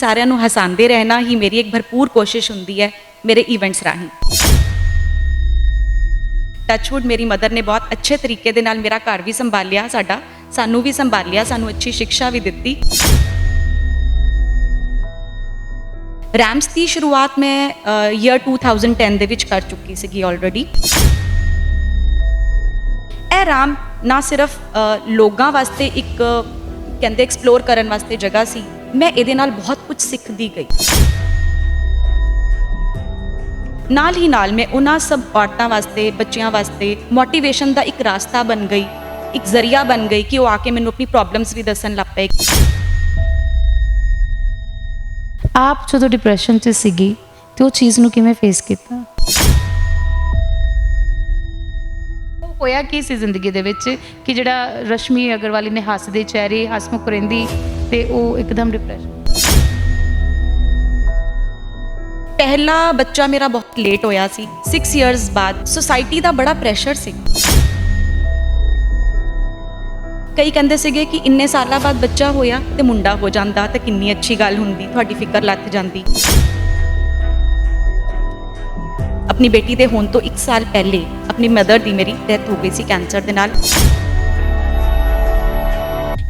ਸਾਰਿਆਂ ਨੂੰ ਹਸਾਉਂਦੇ ਰਹਿਣਾ ਹੀ ਮੇਰੀ ਇੱਕ ਭਰਪੂਰ ਕੋਸ਼ਿਸ਼ ਹੁੰਦੀ ਹੈ ਮੇਰੇ ਇਵੈਂਟਸ ਰਾਹੀਂ। ਟੱਚਵੁੱਡ ਮੇਰੀ ਮਦਰ ਨੇ ਬਹੁਤ ਅੱਛੇ ਤਰੀਕੇ ਦੇ ਨਾਲ ਮੇਰਾ ਘਰ ਵੀ ਸੰਭਾਲਿਆ, ਸਾਨੂੰ ਵੀ ਸੰਭਾਲਿਆ, ਸਾਨੂੰ ਅੱਛੀ ਸਿੱਖਿਆ ਵੀ ਦਿੱਤੀ। ਰੈਮਸ ਦੀ ਸ਼ੁਰੂਆਤ ਮੈਂ ਈਅਰ 2010 ਦੇ ਵਿੱਚ ਕਰ ਚੁੱਕੀ ਸੀਗੀ ਆਲਰੇਡੀ। ਇਹ ਰਾਮ ਨਾ ਸਿਰਫ ਲੋਕਾਂ ਵਾਸਤੇ ਇੱਕ ਕਹਿੰਦੇ ਐਕਸਪਲੋਰ ਕਰਨ ਵਾਸਤੇ ਜਗ੍ਹਾ ਸੀ, ਮੈਂ ਇਹਦੇ ਨਾਲ ਬਹੁਤ ਕੁਝ ਸਿੱਖਦੀ ਗਈ। ਨਾਲ ਹੀ ਨਾਲ ਮੈਂ ਉਹਨਾਂ ਸਭ ਔਰਤਾਂ ਵਾਸਤੇ, ਬੱਚਿਆਂ ਵਾਸਤੇ ਮੋਟੀਵੇਸ਼ਨ ਦਾ ਇੱਕ ਰਾਸਤਾ ਬਣ ਗਈ, ਇੱਕ ਜ਼ਰੀਆ ਬਣ ਗਈ ਕਿ ਉਹ ਆ ਕੇ ਮੈਨੂੰ ਆਪਣੀ ਪ੍ਰੋਬਲਮਸ ਵੀ ਦੱਸਣ ਲੱਗ ਪਏ। ਆਪ ਜਦੋਂ ਡਿਪਰੈਸ਼ਨ 'ਚ ਸੀਗੀ ਤੇ ਉਹ ਚੀਜ਼ ਨੂੰ ਕਿਵੇਂ ਫੇਸ ਕੀਤਾ? ਹੋਇਆ ਕੀ ਸੀ ਜ਼ਿੰਦਗੀ ਦੇ ਵਿੱਚ ਕਿ ਜਿਹੜਾ ਰਸ਼ਮੀ ਅਗਰਵਾਲ ਨੇ ਹੱਸਦੇ ਚਿਹਰੇ, ਹਸਮੁਖ ਰਹਿੰਦੀ ਤੇ ਉਹ ਇੱਕਦਮ ਡਿਪਰੈਸ਼ਨ? ਪਹਿਲਾ ਬੱਚਾ ਮੇਰਾ ਬਹੁਤ ਲੇਟ ਹੋਇਆ ਸੀ, 6 ਇਅਰਸ ਬਾਅਦ। ਸੋਸਾਇਟੀ ਦਾ ਬੜਾ ਪ੍ਰੈਸ਼ਰ ਸੀ। ਕਈ ਕਹਿੰਦੇ ਸੀਗੇ ਕਿ ਇੰਨੇ ਸਾਲਾਂ ਬਾਅਦ ਬੱਚਾ ਹੋਇਆ ਤੇ ਮੁੰਡਾ ਹੋ ਜਾਂਦਾ ਤਾਂ ਕਿੰਨੀ ਅੱਛੀ ਗੱਲ ਹੁੰਦੀ, ਤੁਹਾਡੀ ਫਿਕਰ ਲੱਥ ਜਾਂਦੀ। ਆਪਣੀ ਬੇਟੀ ਦੇ ਹੋਣ ਤੋਂ 1 ਸਾਲ ਪਹਿਲੇ ਆਪਣੀ ਮਦਰ ਦੀ ਮੇਰੀ ਡੈਥ ਹੋ ਗਈ ਸੀ ਕੈਂਸਰ ਦੇ ਨਾਲ।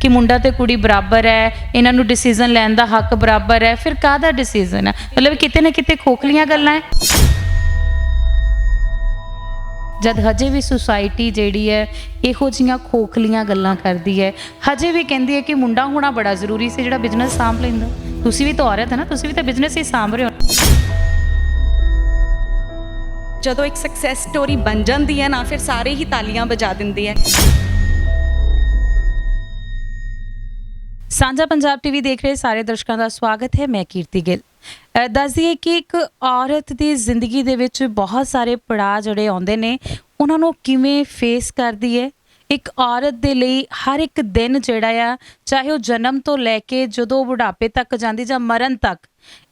ਕਿ ਮੁੰਡਾ ਤੇ ਕੁੜੀ ਬਰਾਬਰ ਹੈ, ਇਹਨਾਂ ਨੂੰ ਡਿਸੀਜ਼ਨ ਲੈਣ ਦਾ ਹੱਕ ਬਰਾਬਰ ਹੈ, ਫਿਰ ਕਾਹਦਾ ਡਿਸੀਜ਼ਨ ਹੈ? ਮਤਲਬ ਕਿਤੇ ਨਾ ਕਿਤੇ ਖੋਖਲੀਆਂ ਗੱਲਾਂ ਹੈ। ਜਦ ਹਜੇ ਵੀ ਸੁਸਾਇਟੀ ਜਿਹੜੀ ਹੈ ਇਹੋ ਜਿਹੀਆਂ ਖੋਖਲੀਆਂ ਗੱਲਾਂ ਕਰਦੀ ਹੈ, ਹਜੇ ਵੀ ਕਹਿੰਦੀ ਹੈ ਕਿ ਮੁੰਡਾ ਹੋਣਾ ਬੜਾ ਜ਼ਰੂਰੀ ਸੀ ਜਿਹੜਾ ਬਿਜ਼ਨਸ ਸਾਂਭ ਲੈਂਦਾ। ਤੁਸੀਂ ਵੀ ਤਾਂ ਔਰਤ ਹੈ ਨਾ, ਤੁਸੀਂ ਵੀ ਤਾਂ ਬਿਜ਼ਨਸ ਹੀ ਸਾਂਭ ਰਹੇ ਹੋ। ਜਦੋਂ ਇੱਕ ਸਕਸੈਸ ਸਟੋਰੀ ਬਣ ਜਾਂਦੀ ਹੈ ਨਾ, ਫਿਰ ਸਾਰੇ ਹੀ ਤਾਲੀਆਂ ਵਜਾ ਦਿੰਦੇ ਹੈ। ਸਾਂਝਾ ਪੰਜਾਬ ਟੀਵੀ ਦੇਖ ਰਹੇ ਸਾਰੇ ਦਰਸ਼ਕਾਂ ਦਾ ਸਵਾਗਤ ਹੈ। ਮੈਂ ਕੀਰਤੀ ਗਿੱਲ। ਦੱਸ ਦਈਏ ਕਿ ਇੱਕ ਔਰਤ ਦੀ ਜ਼ਿੰਦਗੀ ਦੇ ਵਿੱਚ ਬਹੁਤ ਸਾਰੇ ਪੜਾਅ ਜਿਹੜੇ ਆਉਂਦੇ ਨੇ, ਉਹਨਾਂ ਨੂੰ ਕਿਵੇਂ ਫੇਸ ਕਰਦੀ ਹੈ। ਇੱਕ ਔਰਤ ਦੇ ਲਈ ਹਰ ਇੱਕ ਦਿਨ ਜਿਹੜਾ ਆ, ਚਾਹੇ ਉਹ ਜਨਮ ਤੋਂ ਲੈ ਕੇ ਜਦੋਂ ਬੁਢਾਪੇ ਤੱਕ ਜਾਂਦੀ ਜਾਂ ਮਰਨ ਤੱਕ,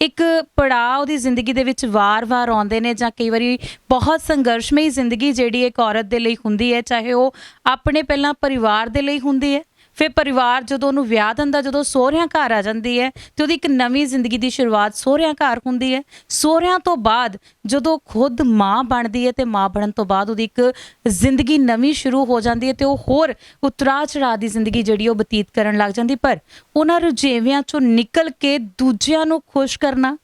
ਇੱਕ ਪੜਾਅ ਉਹਦੀ ਜ਼ਿੰਦਗੀ ਦੇ ਵਿੱਚ ਵਾਰ-ਵਾਰ ਆਉਂਦੇ ਨੇ। ਜਾਂ ਕਈ ਵਾਰੀ ਬਹੁਤ ਸੰਘਰਸ਼ਮਈ ਜ਼ਿੰਦਗੀ ਜਿਹੜੀ ਇੱਕ ਔਰਤ ਦੇ ਲਈ ਹੁੰਦੀ ਹੈ, ਚਾਹੇ ਉਹ ਆਪਣੇ ਪਹਿਲਾਂ ਪਰਿਵਾਰ ਦੇ ਲਈ ਹੁੰਦੀ ਹੈ, ਫਿਰ ਪਰਿਵਾਰ ਜਦੋਂ ਉਹਨੂੰ ਵਿਆਹ ਦਿੰਦਾ, ਜਦੋਂ ਸਹੁਰਿਆਂ ਘਰ ਆ ਜਾਂਦੀ ਹੈ ਤੇ ਉਹਦੀ ਇੱਕ ਨਵੀਂ ਜ਼ਿੰਦਗੀ ਦੀ ਸ਼ੁਰੂਆਤ ਸਹੁਰਿਆਂ ਘਰ ਹੁੰਦੀ ਹੈ। ਸਹੁਰਿਆਂ ਤੋਂ ਬਾਅਦ ਜਦੋਂ ਖੁਦ ਮਾਂ ਬਣਦੀ ਹੈ ਤੇ ਮਾਂ ਬਣਨ ਤੋਂ ਬਾਅਦ ਉਹਦੀ ਇੱਕ ਜ਼ਿੰਦਗੀ ਨਵੀਂ ਸ਼ੁਰੂ ਹੋ ਜਾਂਦੀ ਹੈ ਤੇ ਉਹ ਹੋਰ ਉਤਰਾਅ ਚੜਾਅ ਦੀ ਜ਼ਿੰਦਗੀ ਜਿਹੜੀ ਉਹ ਬਤੀਤ ਕਰਨ ਲੱਗ ਜਾਂਦੀ। ਪਰ ਉਹਨਾਂ ਰੁਝੇਵਿਆਂ ਚੋਂ ਨਿਕਲ ਕੇ ਦੂਜਿਆਂ ਨੂੰ ਖੁਸ਼ ਕਰਨਾ,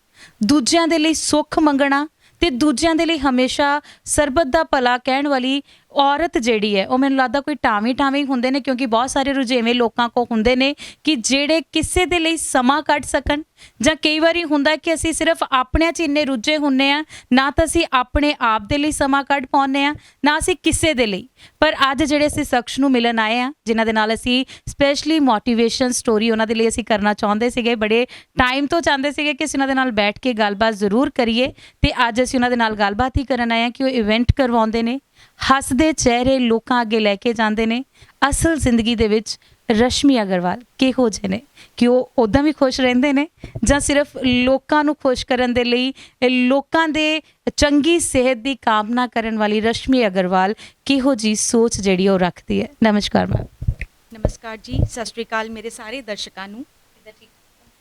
ਦੂਜਿਆਂ ਦੇ ਲਈ ਸੁੱਖ ਮੰਗਣਾ ਤੇ ਦੂਜਿਆਂ ਦੇ ਲਈ ਹਮੇਸ਼ਾ ਸਰਬਤ ਦਾ ਭਲਾ ਕਹਿਣ ਵਾਲੀ ਔਰਤ ਜਿਹੜੀ ਹੈ, ਉਹ ਮੈਨੂੰ ਲੱਗਦਾ ਕੋਈ ਟਾਵੇਂ ਹੁੰਦੇ ਨੇ, ਕਿਉਂਕਿ ਬਹੁਤ ਸਾਰੇ ਰੁਝੇਵੇਂ ਲੋਕਾਂ ਕੋਲ ਹੁੰਦੇ ਨੇ ਕਿ ਜਿਹੜੇ ਕਿਸੇ ਦੇ ਲਈ ਸਮਾਂ ਕੱਢ ਸਕਣ। ਜਾਂ ਕਈ ਵਾਰੀ ਹੁੰਦਾ ਕਿ ਅਸੀਂ ਸਿਰਫ ਆਪਣਿਆਂ 'ਚ ਇੰਨੇ ਰੁੱਝੇ ਹੁੰਦੇ ਹਾਂ, ਨਾ ਤਾਂ ਅਸੀਂ ਆਪਣੇ ਆਪ ਦੇ ਲਈ ਸਮਾਂ ਕੱਢ ਪਾਉਂਦੇ ਹਾਂ, ਨਾ ਅਸੀਂ ਕਿਸੇ ਦੇ ਲਈ। ਪਰ ਅੱਜ ਜਿਹੜੇ ਅਸੀਂ ਸ਼ਖਸ ਨੂੰ ਮਿਲਣ ਆਏ ਹਾਂ, ਜਿਨ੍ਹਾਂ ਦੇ ਨਾਲ ਅਸੀਂ ਸਪੈਸ਼ਲੀ ਮੋਟੀਵੇਸ਼ਨ ਸਟੋਰੀ ਉਹਨਾਂ ਦੇ ਲਈ ਅਸੀਂ ਕਰਨਾ ਚਾਹੁੰਦੇ ਸੀਗੇ, ਬੜੇ ਟਾਈਮ ਤੋਂ ਚਾਹੁੰਦੇ ਸੀਗੇ ਕਿ ਅਸੀਂ ਉਹਨਾਂ ਦੇ ਨਾਲ ਬੈਠ ਕੇ ਗੱਲਬਾਤ ਜ਼ਰੂਰ ਕਰੀਏ। ਤੇ ਅੱਜ ਅਸੀਂ ਉਹਨਾਂ ਦੇ ਨਾਲ ਗੱਲਬਾਤ ਹੀ ਕਰਨ ਆਏ ਹਾਂ ਕਿ ਉਹ ਇਵੈਂਟ ਕਰਵਾਉਂਦੇ ਨੇ, ਹੱਸਦੇ ਚਿਹਰੇ ਲੋਕਾਂ ਅੱਗੇ ਲੈ ਕੇ ਜਾਂਦੇ ਨੇ। ਅਸਲ ਜ਼ਿੰਦਗੀ ਦੇ ਵਿੱਚ ਰਸ਼ਮੀ ਅਗਰਵਾਲ ਕਿਹੋ ਜਿਹੇ ਨੇ, ਕਿ ਉਹ ਉੱਦਾਂ ਵੀ ਖੁਸ਼ ਰਹਿੰਦੇ ਨੇ ਜਾਂ ਸਿਰਫ ਲੋਕਾਂ ਨੂੰ ਖੁਸ਼ ਕਰਨ ਦੇ ਲਈ, ਲੋਕਾਂ ਦੇ ਚੰਗੀ ਸਿਹਤ ਦੀ ਕਾਮਨਾ ਕਰਨ ਵਾਲੀ ਰਸ਼ਮੀ ਅਗਰਵਾਲ ਕਿਹੋ ਜਿਹੀ ਸੋਚ ਜਿਹੜੀ ਉਹ ਰੱਖਦੀ ਹੈ। ਨਮਸਕਾਰ ਮੈਮ। ਨਮਸਕਾਰ ਜੀ, ਸਤਿ ਸ਼੍ਰੀ ਅਕਾਲ ਮੇਰੇ ਸਾਰੇ ਦਰਸ਼ਕਾਂ ਨੂੰ।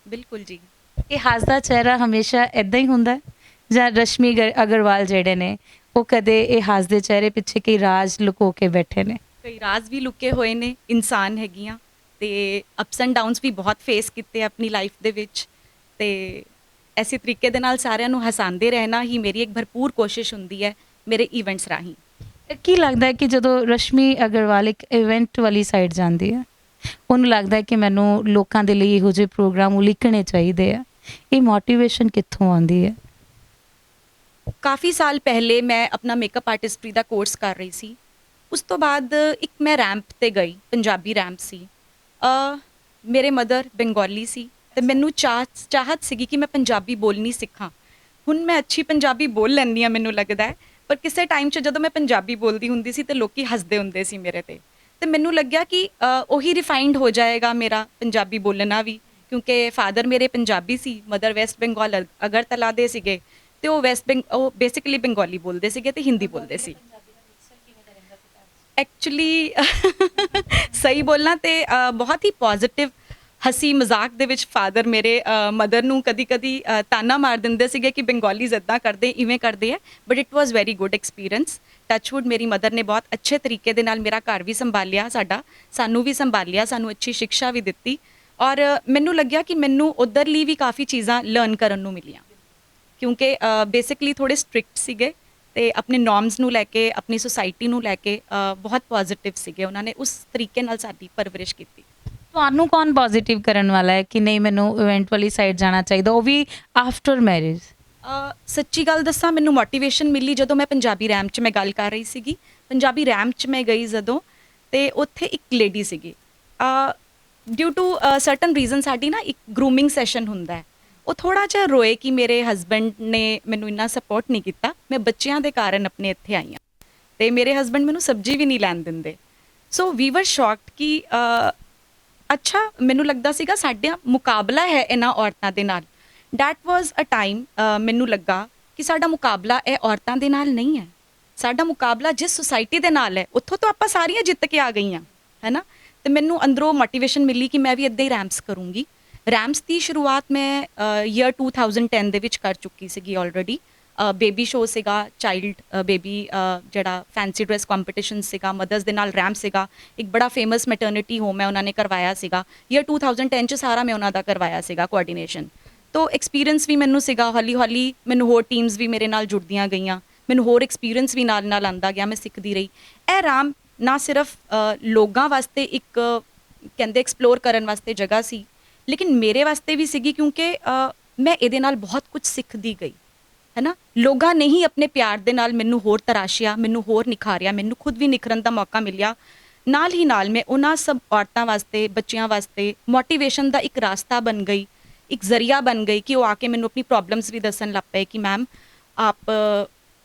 ਬਿਲਕੁਲ ਜੀ। ਇਹ ਹੱਸਦਾ ਚਿਹਰਾ ਹਮੇਸ਼ਾ ਇੱਦਾਂ ਹੀ ਹੁੰਦਾ ਜਾਂ ਰਸ਼ਮੀ ਅਗਰਵਾਲ ਜਿਹੜੇ ਨੇ ਉਹ ਕਦੇ ਇਹ ਹੱਸਦੇ ਚਿਹਰੇ ਪਿੱਛੇ ਕਈ ਰਾਜ਼ ਲੁਕੋ ਕੇ ਬੈਠੇ ਨੇ? ਕਈ ਰਾਜ਼ ਵੀ ਲੁਕੇ ਹੋਏ ਨੇ, ਇਨਸਾਨ ਹੈਗੀਆਂ ਤੇ ਅਪਸ ਐਂਡ ਡਾਊਨਸ ਵੀ ਬਹੁਤ ਫੇਸ ਕੀਤੇ ਆਪਣੀ ਲਾਈਫ ਦੇ ਵਿੱਚ। ਤੇ ਐਸੇ ਤਰੀਕੇ ਦੇ ਨਾਲ ਸਾਰਿਆਂ ਨੂੰ ਹਸਾਉਂਦੇ ਰਹਿਣਾ ਹੀ ਮੇਰੀ ਇੱਕ ਭਰਪੂਰ ਕੋਸ਼ਿਸ਼ ਹੁੰਦੀ ਹੈ ਮੇਰੇ ਇਵੈਂਟਸ ਰਾਹੀਂ। ਕੀ ਲੱਗਦਾ ਹੈ ਕਿ ਜਦੋਂ ਰਸ਼ਮੀ ਅਗਰਵਾਲ ਇੱਕ ਇਵੈਂਟ ਵਾਲੀ ਸਾਈਡ ਜਾਂਦੀ ਹੈ, ਉਹਨੂੰ ਲੱਗਦਾ ਹੈ ਕਿ ਮੈਨੂੰ ਲੋਕਾਂ ਦੇ ਲਈ ਇਹੋ ਜਿਹੇ ਪ੍ਰੋਗਰਾਮ ਉਲੀਕਣੇ ਚਾਹੀਦੇ ਆ, ਇਹ ਮੋਟੀਵੇਸ਼ਨ ਕਿੱਥੋਂ ਆਉਂਦੀ ਹੈ? ਕਾਫੀ ਸਾਲ ਪਹਿਲੇ ਮੈਂ ਆਪਣਾ ਮੇਕਅਪ ਆਰਟਿਸਟਰੀ ਦਾ ਕੋਰਸ ਕਰ ਰਹੀ ਸੀ। ਉਸ ਤੋਂ ਬਾਅਦ ਇੱਕ ਮੈਂ ਰੈਂਪ ਤੇ ਗਈ, ਪੰਜਾਬੀ ਰੈਂਪ ਸੀ। ਮੇਰੇ ਮਦਰ ਬੰਗਾਲੀ ਸੀ ਤੇ ਮੈਨੂੰ ਚਾਹਤ ਸੀਗੀ ਕਿ ਮੈਂ ਪੰਜਾਬੀ ਬੋਲਣੀ ਸਿੱਖਾਂ। ਹੁਣ ਮੈਂ ਅੱਛੀ ਪੰਜਾਬੀ ਬੋਲ ਲੈਂਦੀ ਹਾਂ ਮੈਨੂੰ ਲੱਗਦਾ ਹੈ, ਪਰ ਕਿਸੇ ਟਾਈਮ 'ਚ ਜਦੋਂ ਮੈਂ ਪੰਜਾਬੀ ਬੋਲਦੀ ਹੁੰਦੀ ਸੀ ਤੇ ਲੋਕੀ ਹੱਸਦੇ ਹੁੰਦੇ ਸੀ ਮੇਰੇ ਤੇ ਮੈਨੂੰ ਲੱਗਿਆ ਕਿ ਉਹੀ ਰਿਫਾਈਨਡ ਹੋ ਜਾਏਗਾ ਮੇਰਾ ਪੰਜਾਬੀ ਬੋਲਣਾ ਵੀ, ਕਿਉਂਕਿ ਫਾਦਰ ਮੇਰੇ ਪੰਜਾਬੀ ਸੀ, ਮਦਰ ਵੈਸਟ ਬੰਗਾਲ ਅਗਰਤਲਾ ਦੇ ਸੀਗੇ ਤੇ ਉਹ ਬੇਸਿਕਲੀ ਬੰਗਾਲੀ ਬੋਲਦੇ ਸੀਗੇ ਤੇ ਹਿੰਦੀ ਬੋਲਦੇ ਸੀ। ਐਕਚੁਅਲੀ ਸਹੀ ਬੋਲਣਾ ਤੇ ਬਹੁਤ ਹੀ ਪੋਜ਼ਿਟਿਵ ਹਸੀ ਮਜ਼ਾਕ ਦੇ ਵਿੱਚ ਫਾਦਰ ਮੇਰੇ ਮਦਰ ਨੂੰ ਕਦੀ-ਕਦੀ ਤਾਨਾ ਮਾਰ ਦਿੰਦੇ ਸੀਗੇ ਕਿ ਬੰਗਾਲੀਜ਼ ਇੱਦਾਂ ਕਰਦੇ ਇਵੇਂ ਕਰਦੇ ਆ, but it was very good experience. Touchwood ਮੇਰੀ ਮਦਰ ਨੇ ਬਹੁਤ ਅੱਛੇ ਤਰੀਕੇ ਦੇ ਨਾਲ ਮੇਰਾ ਘਰ ਵੀ ਸੰਭਾਲਿਆ, ਸਾਨੂੰ ਵੀ ਸੰਭਾਲਿਆ, ਸਾਨੂੰ ਅੱਛੀ ਸਿੱਖਿਆ ਵੀ ਦਿੱਤੀ, ਔਰ ਮੈਨੂੰ ਲੱਗਿਆ ਕਿ ਮੈਨੂੰ ਉੱਧਰਲੀ ਵੀ ਕਾਫੀ ਚੀਜ਼ਾਂ ਲਰਨ ਕਰਨ ਨੂੰ ਮਿਲੀਆਂ, ਕਿਉਂਕਿ ਬੇਸਿਕਲੀ ਥੋੜੇ ਸਟ੍ਰਿਕਟ ਸੀਗੇ ਤੇ ਆਪਣੇ ਨੋਰਮਸ ਨੂੰ ਲੈ ਕੇ, ਆਪਣੀ ਸੁਸਾਇਟੀ ਨੂੰ ਲੈ ਕੇ ਬਹੁਤ ਪੋਜ਼ਿਟਿਵ ਸੀਗੇ। ਉਹਨਾਂ ਨੇ ਉਸ ਤਰੀਕੇ ਨਾਲ ਸਾਡੀ ਪਰਵਰਿਸ਼ ਕੀਤੀ। ਤੁਹਾਨੂੰ ਕੌਣ ਪੋਜ਼ਿਟਿਵ ਕਰਨ ਵਾਲਾ ਹੈ ਕਿ ਨਹੀਂ ਮੈਨੂੰ ਇਵੈਂਟ ਵਾਲੀ ਸਾਈਡ ਜਾਣਾ ਚਾਹੀਦਾ, ਉਹ ਵੀ ਆਫਟਰ ਮੈਰਿਜ? ਸੱਚੀ ਗੱਲ ਦੱਸਾਂ, ਮੈਨੂੰ ਮੋਟੀਵੇਸ਼ਨ ਮਿਲੀ ਜਦੋਂ ਮੈਂ ਪੰਜਾਬੀ ਰੈਂਪ 'ਚ ਮੈਂ ਗੱਲ ਕਰ ਰਹੀ ਸੀਗੀ। ਪੰਜਾਬੀ ਰੈਂਪ 'ਚ ਮੈਂ ਗਈ ਜਦੋਂ, ਤੇ ਉੱਥੇ ਇੱਕ ਲੇਡੀ ਸੀਗੀ, ਡਿਊ ਟੂ ਸਰਟਨ ਰੀਜ਼ਨ ਸਾਡੀ ਨਾ ਇੱਕ ਗਰੂਮਿੰਗ ਸੈਸ਼ਨ ਹੁੰਦਾ ਹੈ, ਉਹ ਥੋੜਾ ਜਿਹਾ ਰੋਏ ਕਿ ਮੇਰੇ ਹਸਬੈਂਡ ਨੇ ਮੈਨੂੰ ਇੰਨਾ ਸਪੋਰਟ ਨਹੀਂ ਕੀਤਾ, ਮੈਂ ਬੱਚਿਆਂ ਦੇ ਕਾਰਨ ਆਪਣੇ ਇੱਥੇ ਆਈ ਹਾਂ ਤੇ ਮੇਰੇ ਹਸਬੈਂਡ ਮੈਨੂੰ ਸਬਜ਼ੀ ਵੀ ਨਹੀਂ ਲੈਣ ਦਿੰਦੇ। ਸੋ ਵੀ ਵਰ ਸ਼ੌਕਡ ਕਿ ਅੱਛਾ, ਮੈਨੂੰ ਲੱਗਦਾ ਸੀਗਾ ਸਾਡਾ ਮੁਕਾਬਲਾ ਹੈ ਇਹਨਾਂ ਔਰਤਾਂ ਦੇ ਨਾਲ। ਦੈਟ ਵਾਜ਼ ਅ ਟਾਈਮ ਮੈਨੂੰ ਲੱਗਾ ਕਿ ਸਾਡਾ ਮੁਕਾਬਲਾ ਇਹ ਔਰਤਾਂ ਦੇ ਨਾਲ ਨਹੀਂ ਹੈ, ਸਾਡਾ ਮੁਕਾਬਲਾ ਜਿਸ ਸੁਸਾਇਟੀ ਦੇ ਨਾਲ ਹੈ, ਉੱਥੋਂ ਤੋਂ ਆਪਾਂ ਸਾਰੀਆਂ ਜਿੱਤ ਕੇ ਆ ਗਈਆਂ, ਹੈ ਨਾ। ਤੇ ਮੈਨੂੰ ਅੰਦਰੋਂ ਮੋਟੀਵੇਸ਼ਨ ਮਿਲੀ ਕਿ ਮੈਂ ਵੀ ਇੱਦਾਂ ਹੀ ਰੈਂਪਸ ਕਰੂੰਗੀ। ਰੈਂਪਸ ਦੀ ਸ਼ੁਰੂਆਤ ਮੈਂ ਈਅਰ 2010 ਦੇ ਵਿੱਚ ਕਰ ਚੁੱਕੀ ਸੀਗੀ ਆਲਰੇਡੀ। ਬੇਬੀ ਸ਼ੋਅ ਸੀਗਾ, ਚਾਈਲਡ ਬੇਬੀ ਜਿਹੜਾ ਫੈਂਸੀ ਡਰੈਸ ਕੰਪੀਟੀਸ਼ਨ ਸੀਗਾ, ਮਦਰਸ ਦੇ ਨਾਲ ਰੈਂਪ ਸੀਗਾ, ਇੱਕ ਬੜਾ ਫੇਮਸ ਮੈਟਰਨਿਟੀ ਹੋਮ ਹੈ ਉਹਨਾਂ ਨੇ ਕਰਵਾਇਆ ਸੀਗਾ। ਈਅਰ 2010 ਚ ਸਾਰਾ ਮੈਂ ਉਹਨਾਂ ਦਾ ਕਰਵਾਇਆ ਸੀਗਾ ਕੋਆਰਡੀਨੇਸ਼ਨ। ਤੋ ਐਕਸਪੀਰੀਅੰਸ ਵੀ ਮੈਨੂੰ ਸੀਗਾ, ਹੌਲੀ ਹੌਲੀ ਮੈਨੂੰ ਹੋਰ ਟੀਮਸ ਵੀ ਮੇਰੇ ਨਾਲ ਜੁੜਦੀਆਂ ਗਈਆਂ, ਮੈਨੂੰ ਹੋਰ ਐਕਸਪੀਰੀਅੰਸ ਵੀ ਨਾਲ ਨਾਲ ਆਉਂਦਾ ਗਿਆ, ਮੈਂ ਸਿੱਖਦੀ ਰਹੀ। ਇਹ ਰੈਂਪ ਨਾ ਸਿਰਫ ਲੋਕਾਂ ਵਾਸਤੇ ਇੱਕ ਕਹਿੰਦੇ ਐਕਸਪਲੋਰ ਕਰਨ ਵਾਸਤੇ ਜਗ੍ਹਾ ਸੀ, ਲੇਕਿਨ ਮੇਰੇ ਵਾਸਤੇ ਵੀ ਸੀਗੀ, ਕਿਉਂਕਿ ਮੈਂ ਇਹਦੇ ਨਾਲ ਬਹੁਤ ਕੁਝ ਸਿੱਖਦੀ ਗਈ, ਹੈ ਨਾ। ਲੋਕਾਂ ਨੇ ਹੀ ਆਪਣੇ ਪਿਆਰ ਦੇ ਨਾਲ ਮੈਨੂੰ ਹੋਰ ਤਰਾਸ਼ਿਆ, ਮੈਨੂੰ ਹੋਰ ਨਿਖਾਰਿਆ, ਮੈਨੂੰ ਖੁਦ ਵੀ ਨਿਖਰਨ ਦਾ ਮੌਕਾ ਮਿਲਿਆ। ਨਾਲ ਹੀ ਨਾਲ ਮੈਂ ਉਹਨਾਂ ਸਭ ਔਰਤਾਂ ਵਾਸਤੇ, ਬੱਚਿਆਂ ਵਾਸਤੇ ਮੋਟੀਵੇਸ਼ਨ ਦਾ ਇੱਕ ਰਾਸਤਾ ਬਣ ਗਈ, ਇੱਕ ਜ਼ਰੀਆ ਬਣ ਗਈ ਕਿ ਉਹ ਆ ਕੇ ਮੈਨੂੰ ਆਪਣੀ प्रॉब्लम्स भी दसन लग पे कि मैम आप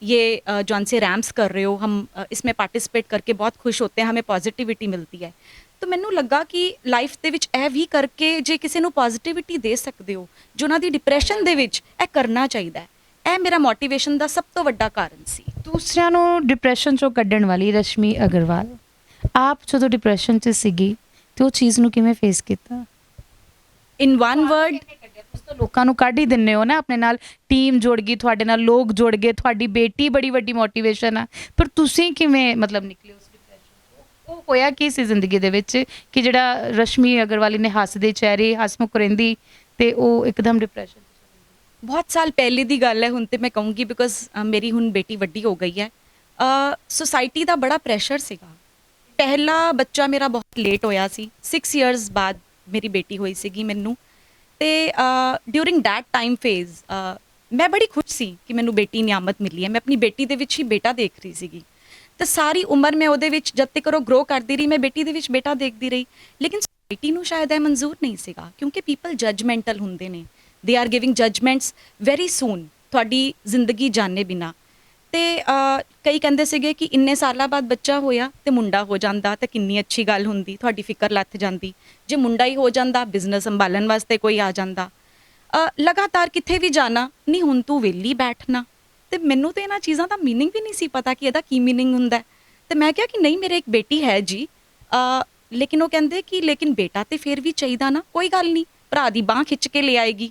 ये जौन से रैम्प्स कर रहे हो, हम इसमें पार्टिसिपेट करके बहुत खुश होते हैं, हमें पॉजिटिविटी मिलती है। तो ਮੈਨੂੰ ਲੱਗਾ ਕਿ ਲਾਈਫ ਦੇ ਵਿੱਚ ਇਹ ਵੀ ਕਰਕੇ ਜੇ ਕਿਸੇ ਨੂੰ ਪੋਜ਼ਿਟਿਵਿਟੀ ਦੇ ਸਕਦੇ ਹੋ, ਜੋ ਉਹਨਾਂ ਦੀ ਡਿਪਰੈਸ਼ਨ ਦੇ ਵਿੱਚ, ਇਹ ਕਰਨਾ ਚਾਹੀਦਾ ਹੈ। ਇਹ ਮੇਰਾ ਮੋਟੀਵੇਸ਼ਨ ਦਾ ਸਭ ਤੋਂ ਵੱਡਾ ਕਾਰਨ ਸੀ। ਦੂਸਰਿਆਂ ਨੂੰ ਡਿਪਰੈਸ਼ਨ ਚੋਂ ਕੱਢਣ ਵਾਲੀ ਰਸ਼ਮੀ ਅਗਰਵਾਲ, ਆਪ ਜਦੋਂ ਡਿਪਰੈਸ਼ਨ 'ਚ ਸੀਗੀ ਤੇ ਉਹ ਚੀਜ਼ ਨੂੰ ਕਿਵੇਂ ਫੇਸ ਕੀਤਾ? ਇਨ ਵਨ ਵਰਡ, ਤੁਸੀਂ ਤਾਂ ਲੋਕਾਂ ਨੂੰ ਕੱਢ ਹੀ ਦਿੰਦੇ ਹੋ ਨਾ, ਆਪਣੇ ਨਾਲ ਟੀਮ ਜੁੜ ਗਈ, ਤੁਹਾਡੇ ਨਾਲ ਲੋਕ ਜੁੜ ਗਏ, ਤੁਹਾਡੀ ਬੇਟੀ ਬੜੀ ਵੱਡੀ ਮੋਟੀਵੇਸ਼ਨ ਆ, ਪਰ ਤੁਸੀਂ ਕਿਵੇਂ ਮਤਲਬ ਨਿਕਲੇ ਉਸ ਡਿਪਰੈਸ਼ਨ ਤੋਂ? ਉਹ ਹੋਇਆ ਕੀ ਸੀ ਜ਼ਿੰਦਗੀ ਦੇ ਵਿੱਚ ਕਿ ਜਿਹੜਾ ਰਸ਼ਮੀ ਅਗਰਵਾਲ ਨੇ ਹੱਸਦੇ ਚਿਹਰੇ, ਹਸਮੁਖ ਰਹਿੰਦੀ, ਤੇ ਉਹ ਇੱਕਦਮ ਡਿਪਰੈਸ਼ਨ? ਬਹੁਤ ਸਾਲ ਪਹਿਲੇ ਦੀ ਗੱਲ ਹੈ, ਹੁਣ ਤੇ ਮੈਂ ਕਹੂੰਗੀ, ਬਿਕੋਜ਼ ਮੇਰੀ ਹੁਣ ਬੇਟੀ ਵੱਡੀ ਹੋ ਗਈ ਹੈ। ਸੋਸਾਇਟੀ ਦਾ ਬੜਾ ਪ੍ਰੈਸ਼ਰ ਸੀਗਾ। ਪਹਿਲਾ ਬੱਚਾ ਮੇਰਾ ਬਹੁਤ ਲੇਟ ਹੋਇਆ ਸੀ, 6 ਇਅਰਸ ਬਾਅਦ ਮੇਰੀ ਬੇਟੀ ਹੋਈ ਸੀਗੀ ਮੈਨੂੰ। ਤੇ ਡਿਊਰਿੰਗ ਦੈਟ ਟਾਈਮ ਫੇਜ਼ ਮੈਂ ਬੜੀ ਖੁਸ਼ ਸੀ ਕਿ ਮੈਨੂੰ ਬੇਟੀ ਨਿਆਮਤ ਮਿਲੀ ਹੈ। ਮੈਂ ਆਪਣੀ ਬੇਟੀ ਦੇ ਵਿੱਚ ਹੀ ਬੇਟਾ ਦੇਖ ਰਹੀ ਸੀਗੀ, ਤੇ ਸਾਰੀ ਉਮਰ ਮੈਂ ਉਹਦੇ ਵਿੱਚ ਜਦ ਤੱਕ ਉਹ ਗਰੋ ਕਰਦੀ ਰਹੀ, ਮੈਂ ਬੇਟੀ ਦੇ ਵਿੱਚ ਬੇਟਾ ਦੇਖਦੀ ਰਹੀ। ਲੇਕਿਨ ਸੋਸਾਇਟੀ ਨੂੰ ਸ਼ਾਇਦ ਇਹ ਮਨਜ਼ੂਰ ਨਹੀਂ ਸੀਗਾ, ਕਿਉਂਕਿ ਪੀਪਲ ਜਜਮੈਂਟਲ ਹੁੰਦੇ ਨੇ, they are giving judgements very soon, ਤੁਹਾਡੀ ਜ਼ਿੰਦਗੀ ਜਾਣੇ ਬਿਨਾ। ਤੇ ਕਈ ਕਹਿੰਦੇ ਸੀਗੇ ਕਿ ਇੰਨੇ ਸਾਲਾਂ ਬਾਅਦ ਬੱਚਾ ਹੋਇਆ ਤੇ ਮੁੰਡਾ ਹੋ ਜਾਂਦਾ ਤਾਂ ਕਿੰਨੀ ਅੱਛੀ ਗੱਲ ਹੁੰਦੀ, ਤੁਹਾਡੀ ਫਿਕਰ ਲੱਥ ਜਾਂਦੀ। ਜੇ ਮੁੰਡਾ ਹੀ ਹੋ ਜਾਂਦਾ, ਬਿਜ਼ਨਸ ਸੰਭਾਲਣ ਵਾਸਤੇ ਕੋਈ ਆ ਜਾਂਦਾ, ਲਗਾਤਾਰ ਕਿੱਥੇ ਵੀ ਜਾਣਾ ਨਹੀਂ, ਹੁਣ ਤੂੰ ਵਿਹਲੀ ਬੈਠਣਾ। ਤੇ ਮੈਨੂੰ ਤੇ ਇਹਨਾਂ ਚੀਜ਼ਾਂ ਦਾ ਮੀਨਿੰਗ ਵੀ ਨਹੀਂ ਸੀ ਪਤਾ ਕਿ ਇਹਦਾ ਕੀ ਮੀਨਿੰਗ ਹੁੰਦਾ। ਤੇ ਮੈਂ ਕਿਹਾ ਕਿ ਨਹੀਂ, ਮੇਰੇ ਇੱਕ ਬੇਟੀ ਹੈ ਜੀ, ਲੇਕਿਨ ਉਹ ਕਹਿੰਦੇ ਕਿ ਲੇਕਿਨ ਬੇਟਾ ਤੇ ਫਿਰ ਵੀ ਚਾਹੀਦਾ ਨਾ। ਕੋਈ ਗੱਲ ਨਹੀਂ, ਭਰਾ ਦੀ ਬਾਂਹ ਖਿੱਚ ਕੇ ਲੈ ਆਏਗੀ।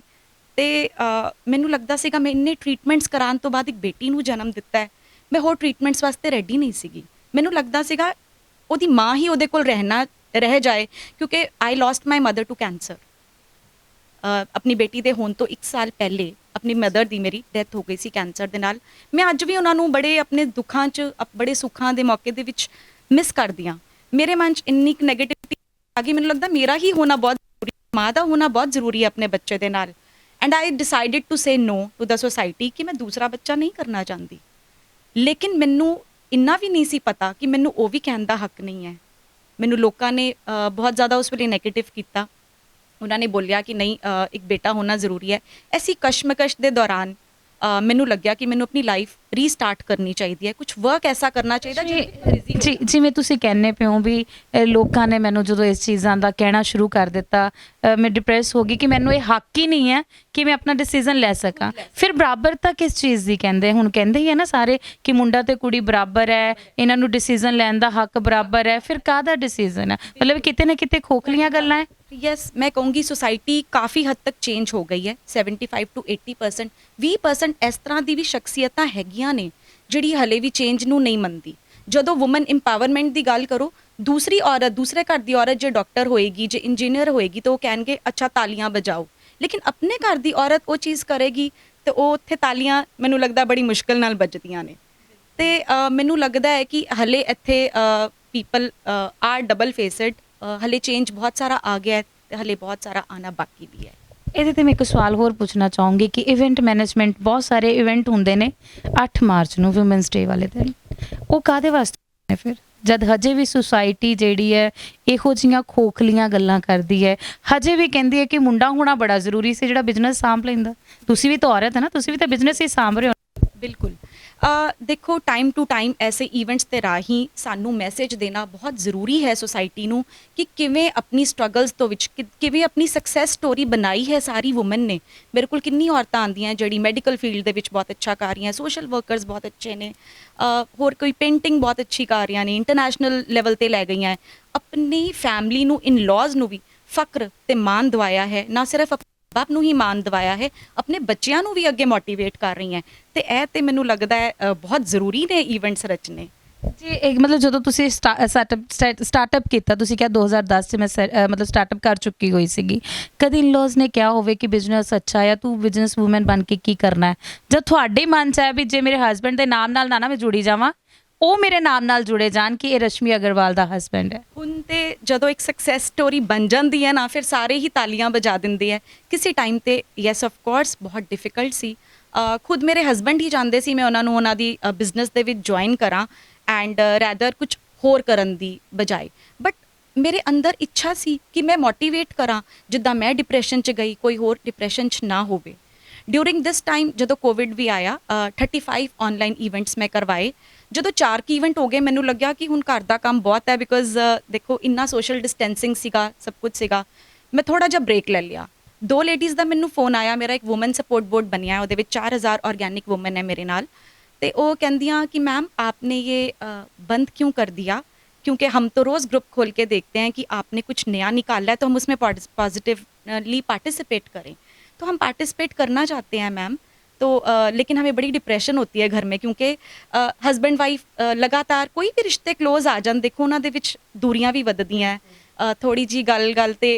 ਤੇ ਮੈਨੂੰ ਲੱਗਦਾ ਸੀਗਾ ਮੈਂ ਇੰਨੇ ਟ੍ਰੀਟਮੈਂਟਸ ਕਰਾਉਣ ਤੋਂ ਬਾਅਦ ਇੱਕ ਬੇਟੀ ਨੂੰ ਜਨਮ ਦਿੱਤਾ ਹੈ, ਮੈਂ ਹੋਰ ਟ੍ਰੀਟਮੈਂਟਸ ਵਾਸਤੇ ਰੈਡੀ ਨਹੀਂ ਸੀਗੀ। ਮੈਨੂੰ ਲੱਗਦਾ ਸੀਗਾ ਉਹਦੀ ਮਾਂ ਹੀ ਉਹਦੇ ਕੋਲ ਰਹਿ ਜਾਏ, ਕਿਉਂਕਿ I lost my mother to cancer. ਆਪਣੀ ਬੇਟੀ ਦੇ ਹੋਣ ਤੋਂ 1 ਸਾਲ ਪਹਿਲੇ ਆਪਣੀ ਮਦਰ ਦੀ ਮੇਰੀ ਡੈਥ ਹੋ ਗਈ ਸੀ ਕੈਂਸਰ ਦੇ ਨਾਲ। ਮੈਂ ਅੱਜ ਵੀ ਉਹਨਾਂ ਨੂੰ ਬੜੇ ਆਪਣੇ ਦੁੱਖਾਂ 'ਚ, ਬੜੇ ਸੁੱਖਾਂ ਦੇ ਮੌਕੇ ਦੇ ਵਿੱਚ ਮਿਸ ਕਰਦੀ ਹਾਂ। ਮੇਰੇ ਮਨ 'ਚ ਇੰਨੀ ਕੁ ਨੈਗੇਟਿਵਿਟੀ ਆ ਗਈ, ਮੈਨੂੰ ਲੱਗਦਾ ਮੇਰਾ ਹੀ ਹੋਣਾ ਬਹੁਤ ਜ਼ਰੂਰੀ, ਮਾਂ ਦਾ ਹੋਣਾ ਬਹੁਤ ਜ਼ਰੂਰੀ ਹੈ ਆਪਣੇ ਬੱਚੇ ਦੇ ਨਾਲ। And I decided to say no to the society ਕਿ ਮੈਂ ਦੂਸਰਾ ਬੱਚਾ ਨਹੀਂ ਕਰਨਾ ਚਾਹੁੰਦੀ। ਲੇਕਿਨ ਮੈਨੂੰ ਇੰਨਾ ਵੀ ਨਹੀਂ ਸੀ ਪਤਾ ਕਿ ਮੈਨੂੰ ਉਹ ਵੀ ਕਹਿਣ ਦਾ ਹੱਕ ਨਹੀਂ ਹੈ। ਮੈਨੂੰ ਲੋਕਾਂ ਨੇ ਬਹੁਤ ਜ਼ਿਆਦਾ ਉਸ ਵੇਲੇ ਨੈਗੇਟਿਵ ਕੀਤਾ। ਉਹਨਾਂ ਨੇ ਬੋਲਿਆ ਕਿ ਨਹੀਂ, ਇੱਕ ਬੇਟਾ ਹੋਣਾ ਜ਼ਰੂਰੀ ਹੈ। ਐਸੀ ਕਸ਼ਮਕਸ਼ ਦੇ ਦੌਰਾਨ ਮੈਨੂੰ ਲੱਗਿਆ ਕਿ ਮੈਨੂੰ ਆਪਣੀ ਲਾਈਫ ਰੀਸਟਾਰਟ ਕਰਨੀ ਚਾਹੀਦੀ ਹੈ, ਕੁਝ ਵਰਕ ਐਸਾ ਕਰਨਾ ਚਾਹੀਦਾ ਜੀ। ਜਿਵੇਂ ਤੁਸੀਂ ਕਹਿੰਦੇ ਪਏ ਹੋ ਵੀ ਲੋਕਾਂ ਨੇ ਮੈਨੂੰ ਜਦੋਂ ਇਸ ਚੀਜ਼ਾਂ ਦਾ ਕਹਿਣਾ ਸ਼ੁਰੂ ਕਰ ਦਿੱਤਾ, ਮੈਂ ਡਿਪਰੈਸ ਹੋ ਗਈ ਕਿ ਮੈਨੂੰ ਇਹ ਹੱਕ ਹੀ ਨਹੀਂ ਹੈ ਕਿ ਮੈਂ ਆਪਣਾ ਡਿਸੀਜ਼ਨ ਲੈ ਸਕਾਂ। ਫਿਰ ਬਰਾਬਰਤਾ ਕਿਸ ਚੀਜ਼ ਦੀ ਕਹਿੰਦੇ? ਹੁਣ ਕਹਿੰਦੇ ਹੀ ਹੈ ਨਾ ਸਾਰੇ ਕਿ ਮੁੰਡਾ ਤੇ ਕੁੜੀ ਬਰਾਬਰ ਹੈ, ਇਹਨਾਂ ਨੂੰ ਡਿਸੀਜ਼ਨ ਲੈਣ ਦਾ ਹੱਕ ਬਰਾਬਰ ਹੈ। ਫਿਰ ਕਾਹਦਾ ਡਿਸੀਜ਼ਨ ਹੈ? ਮਤਲਬ ਕਿਤੇ ਨਾ ਕਿਤੇ ਖੋਖਲੀਆਂ ਗੱਲਾਂ ਹੈ। ਯੈਸ, ਮੈਂ ਕਹੂੰਗੀ ਸੋਸਾਇਟੀ ਕਾਫੀ ਹੱਦ ਤੱਕ ਚੇਂਜ ਹੋ ਗਈ ਹੈ 75 ਟੂ 80%। 20% ਇਸ ਤਰ੍ਹਾਂ ਦੀ ਵੀ ਸ਼ਖਸੀਅਤਾਂ ਹੈਗੀਆਂ ਨੇ ਜਿਹੜੀ ਹਲੇ ਵੀ ਚੇਂਜ ਨੂੰ ਨਹੀਂ ਮੰਨਦੀ। ਜਦੋਂ ਵੂਮਨ ਇੰਪਾਵਰਮੈਂਟ ਦੀ ਗੱਲ ਕਰੋ, ਦੂਸਰੀ ਔਰਤ, ਦੂਸਰੇ ਘਰ ਦੀ ਔਰਤ ਜੇ ਡਾਕਟਰ ਹੋਏਗੀ, ਜੇ ਇੰਜੀਨੀਅਰ ਹੋਏਗੀ ਤਾਂ ਉਹ ਕਹਿਣਗੇ ਅੱਛਾ ਤਾਲੀਆਂ ਬਜਾਓ, ਲੇਕਿਨ ਆਪਣੇ ਘਰ ਦੀ ਔਰਤ ਉਹ ਚੀਜ਼ ਕਰੇਗੀ ਤੇ ਉਹ ਉੱਥੇ ਤਾਲੀਆਂ ਮੈਨੂੰ ਲੱਗਦਾ ਬੜੀ ਮੁਸ਼ਕਿਲ ਨਾਲ ਵੱਜਦੀਆਂ ਨੇ। ਤੇ ਮੈਨੂੰ ਲੱਗਦਾ ਹੈ ਕਿ ਹਲੇ ਇੱਥੇ ਪੀਪਲ ਆਰ ਡਬਲ ਫੇਸਡ। ਹਲੇ ਚੇਂਜ ਬਹੁਤ ਸਾਰਾ ਆ ਗਿਆ ਹੈ ਤੇ ਹਲੇ ਬਹੁਤ ਸਾਰਾ ਆਣਾ ਬਾਕੀ ਵੀ ਹੈ। ਇਹਦੇ ਤੇ ਮੈਂ ਇੱਕ ਸਵਾਲ ਹੋਰ ਪੁੱਛਣਾ ਚਾਹੂੰਗੀ ਕਿ ਇਵੈਂਟ ਮੈਨੇਜਮੈਂਟ, ਬਹੁਤ ਸਾਰੇ ਇਵੈਂਟ ਹੁੰਦੇ ਨੇ 8 ਮਾਰਚ ਨੂੰ ਵੂਮਨਸ ਡੇ ਵਾਲੇ ਦਿਨ, ਉਹ ਕਾਹਦੇ ਵਾਸਤੇ ਨੇ ਫਿਰ, ਜਦ ਹਜੇ ਵੀ ਸੁਸਾਇਟੀ ਜਿਹੜੀ ਹੈ ਇਹੋ ਜਿਹੀਆਂ ਖੋਖਲੀਆਂ ਗੱਲਾਂ ਕਰਦੀ ਹੈ, ਹਜੇ ਵੀ ਕਹਿੰਦੀ ਹੈ ਕਿ ਮੁੰਡਾ ਹੋਣਾ ਬੜਾ ਜ਼ਰੂਰੀ ਸੀ ਜਿਹੜਾ ਬਿਜ਼ਨਸ ਸਾਂਭ ਲੈਂਦਾ। ਤੁਸੀਂ ਵੀ ਤਾਂ ਔਰਤ ਹੈ ਨਾ, ਤੁਸੀਂ ਵੀ ਤਾਂ ਬਿਜ਼ਨਸ ਹੀ ਸਾਂਭ ਰਹੇ ਹੋ। ਬਿਲਕੁਲ। ਦੇਖੋ, ਟਾਈਮ ਟੂ ਟਾਈਮ ਐਸੇ ਇਵੈਂਟਸ ਦੇ ਰਾਹੀਂ ਸਾਨੂੰ ਮੈਸੇਜ ਦੇਣਾ ਬਹੁਤ ਜ਼ਰੂਰੀ ਹੈ ਸੋਸਾਇਟੀ ਨੂੰ ਕਿ ਕਿਵੇਂ ਆਪਣੀ ਸਟਰਗਲਸ ਤੋਂ ਵਿੱਚ ਕਿਵੇਂ ਆਪਣੀ ਸਕਸੈਸ ਸਟੋਰੀ ਬਣਾਈ ਹੈ ਸਾਰੀ ਵੂਮਨ ਨੇ। ਮੇਰੇ ਕੋਲ ਕਿੰਨੀ ਔਰਤਾਂ ਆਉਂਦੀਆਂ ਜਿਹੜੀ ਮੈਡੀਕਲ ਫੀਲਡ ਦੇ ਵਿੱਚ ਬਹੁਤ ਅੱਛਾ ਕਰ ਰਹੀਆਂ, ਸੋਸ਼ਲ ਵਰਕਰਸ ਬਹੁਤ ਅੱਛੇ ਨੇ, ਹੋਰ ਕੋਈ ਪੇਂਟਿੰਗ ਬਹੁਤ ਅੱਛੀ ਕਰ ਰਹੀਆਂ ਨੇ, ਇੰਟਰਨੈਸ਼ਨਲ ਲੈਵਲ ਤੇ ਲੈ ਗਈਆਂ ਹੈ। ਆਪਣੀ ਫੈਮਿਲੀ ਨੂੰ, ਇਨ-ਲॉज ਨੂੰ ਵੀ ਫਕਰ ਤੇ ਮਾਣ ਦਿਵਾਇਆ ਹੈ, ਨਾ ਸਿਰਫ ਬਾਪ ਨੂੰ ਹੀ ਮਾਣ ਦਿਵਾਇਆ ਹੈ, ਆਪਣੇ ਬੱਚਿਆਂ ਨੂੰ ਵੀ ਅੱਗੇ ਮੋਟੀਵੇਟ ਕਰ ਰਹੀ ਹੈ। ਤੇ ਇਹ ਤੇ ਮੈਨੂੰ ਲੱਗਦਾ ਹੈ ਬਹੁਤ ਜ਼ਰੂਰੀ ਨੇ ਇਵੈਂਟਸ ਰਚਨੇ। ਜੀ ਇੱਕ ਮਤਲਬ ਜਦੋਂ ਤੁਸੀਂ ਸਟਾਰਟਅਪ ਕੀਤਾ, ਤੁਸੀਂ ਕਿਹਾ 2010 'ਚ ਮੈਂ ਮਤਲਬ ਸਟਾਰਟਅਪ ਕਰ ਚੁੱਕੀ ਹੋਈ ਸੀਗੀ, ਕਦੀ ਇਨ-ਲॉज ਨੇ ਕਿਹਾ ਹੋਵੇ ਕਿ ਬਿਜ਼ਨਸ ਅੱਛਾ ਹੈ, ਤੂੰ ਬਿਜ਼ਨਸ ਵੂਮਨ ਬਣ ਕੇ ਕੀ ਕਰਨਾ ਹੈ? ਜਦ ਤੁਹਾਡੇ ਮਨ 'ਚ ਹੈ ਵੀ ਜੇ ਮੇਰੇ ਹਸਬੈਂਡ ਦੇ ਨਾਮ ਨਾਲ ਨਾ ਮੈਂ ਜੁੜੀ ਜਾਵਾਂ, ਉਹ ਮੇਰੇ ਨਾਮ ਨਾਲ ਜੁੜੇ ਜਾਣ ਕਿ ਇਹ ਰਸ਼ਮੀ ਅਗਰਵਾਲ ਦਾ ਹਸਬੈਂਡ ਹੈ। ਹੁਣ ਤੇ ਜਦੋਂ ਇੱਕ ਸਕਸੈਸ ਸਟੋਰੀ ਬਣ ਜਾਂਦੀ ਹੈ ਨਾ, ਫਿਰ ਸਾਰੇ ਹੀ ਤਾਲੀਆਂ ਵਜਾ ਦਿੰਦੇ ਹੈ। ਕਿਸੇ ਟਾਈਮ ਤੇ ਯੈਸ ਆਫ ਕੋਰਸ ਬਹੁਤ ਡਿਫਿਕਲਟ ਸੀ। ਖੁਦ ਮੇਰੇ ਹਸਬੈਂਡ ਹੀ ਚਾਹੁੰਦੇ ਸੀ ਮੈਂ ਉਹਨਾਂ ਨੂੰ ਉਹਨਾਂ ਦੀ ਬਿਜ਼ਨਸ ਦੇ ਵਿੱਚ ਜੁਆਇਨ ਕਰਾਂ ਐਂਡ ਰੈਦਰ ਕੁਝ ਹੋਰ ਕਰਨ ਦੀ ਬਜਾਏ, ਬਟ ਮੇਰੇ ਅੰਦਰ ਇੱਛਾ ਸੀ ਕਿ ਮੈਂ ਮੋਟੀਵੇਟ ਕਰਾਂ, ਜਿੱਦਾਂ ਮੈਂ ਡਿਪਰੈਸ਼ਨ 'ਚ ਗਈ ਕੋਈ ਹੋਰ ਡਿਪਰੈਸ਼ਨ 'ਚ ਨਾ ਹੋਵੇ। ਡਿਊਰਿੰਗ ਦਿਸ ਟਾਈਮ ਜਦੋਂ ਕੋਵਿਡ ਵੀ ਆਇਆ, 35 ਆਨਲਾਈਨ ਇਵੈਂਟਸ ਮੈਂ ਕਰਵਾਏ। ਜਦੋਂ 4 ਕੀ ਇਵੈਂਟ ਹੋ ਗਏ, ਮੈਨੂੰ ਲੱਗਿਆ ਕਿ ਹੁਣ ਘਰ ਦਾ ਕੰਮ ਬਹੁਤ ਹੈ, ਬਿਕੋਜ਼ ਦੇਖੋ ਇੰਨਾ ਸੋਸ਼ਲ ਡਿਸਟੈਂਸਿੰਗ ਸੀਗਾ, ਸਭ ਕੁਝ ਸੀਗਾ। ਮੈਂ ਥੋੜਾ ਜਿਹਾ ਬ੍ਰੇਕ ਲੈ ਲਿਆ। 2 ਲੇਡੀਜ਼ ਦਾ ਮੈਨੂੰ ਫੋਨ ਆਇਆ, ਮੇਰਾ ਇੱਕ ਵੂਮਨ ਸਪੋਰਟ ਬੋਰਡ ਬਣਿਆ, ਉਹਦੇ ਵਿੱਚ 4000 ਆਰਗੈਨਿਕ ਵੂਮਨ ਹੈ ਮੇਰੇ ਨਾਲ। ਤੇ ਉਹ ਕਹਿੰਦੀਆਂ कि मैम आपने ये बंद क्यों कर दिया, क्योंकि हम तो रोज़ ग्रुप खोल के देखते हैं कि आपने कुछ नया निकाला है तो हम उसमें पॉजिटिवली पार्टिसिपेट करें। तो हम पार्टिसिपेट करना चाहते हैं मैम, तो लेकिन हमें बड़ी डिप्रेशन होती है घर में, क्योंकि हस्बैंड वाइफ लगातार कोई भी रिश्ते क्लोज आ जान, देखो उन्हों दे विच दूरियां भी वधदियां, थोड़ी जी गल ते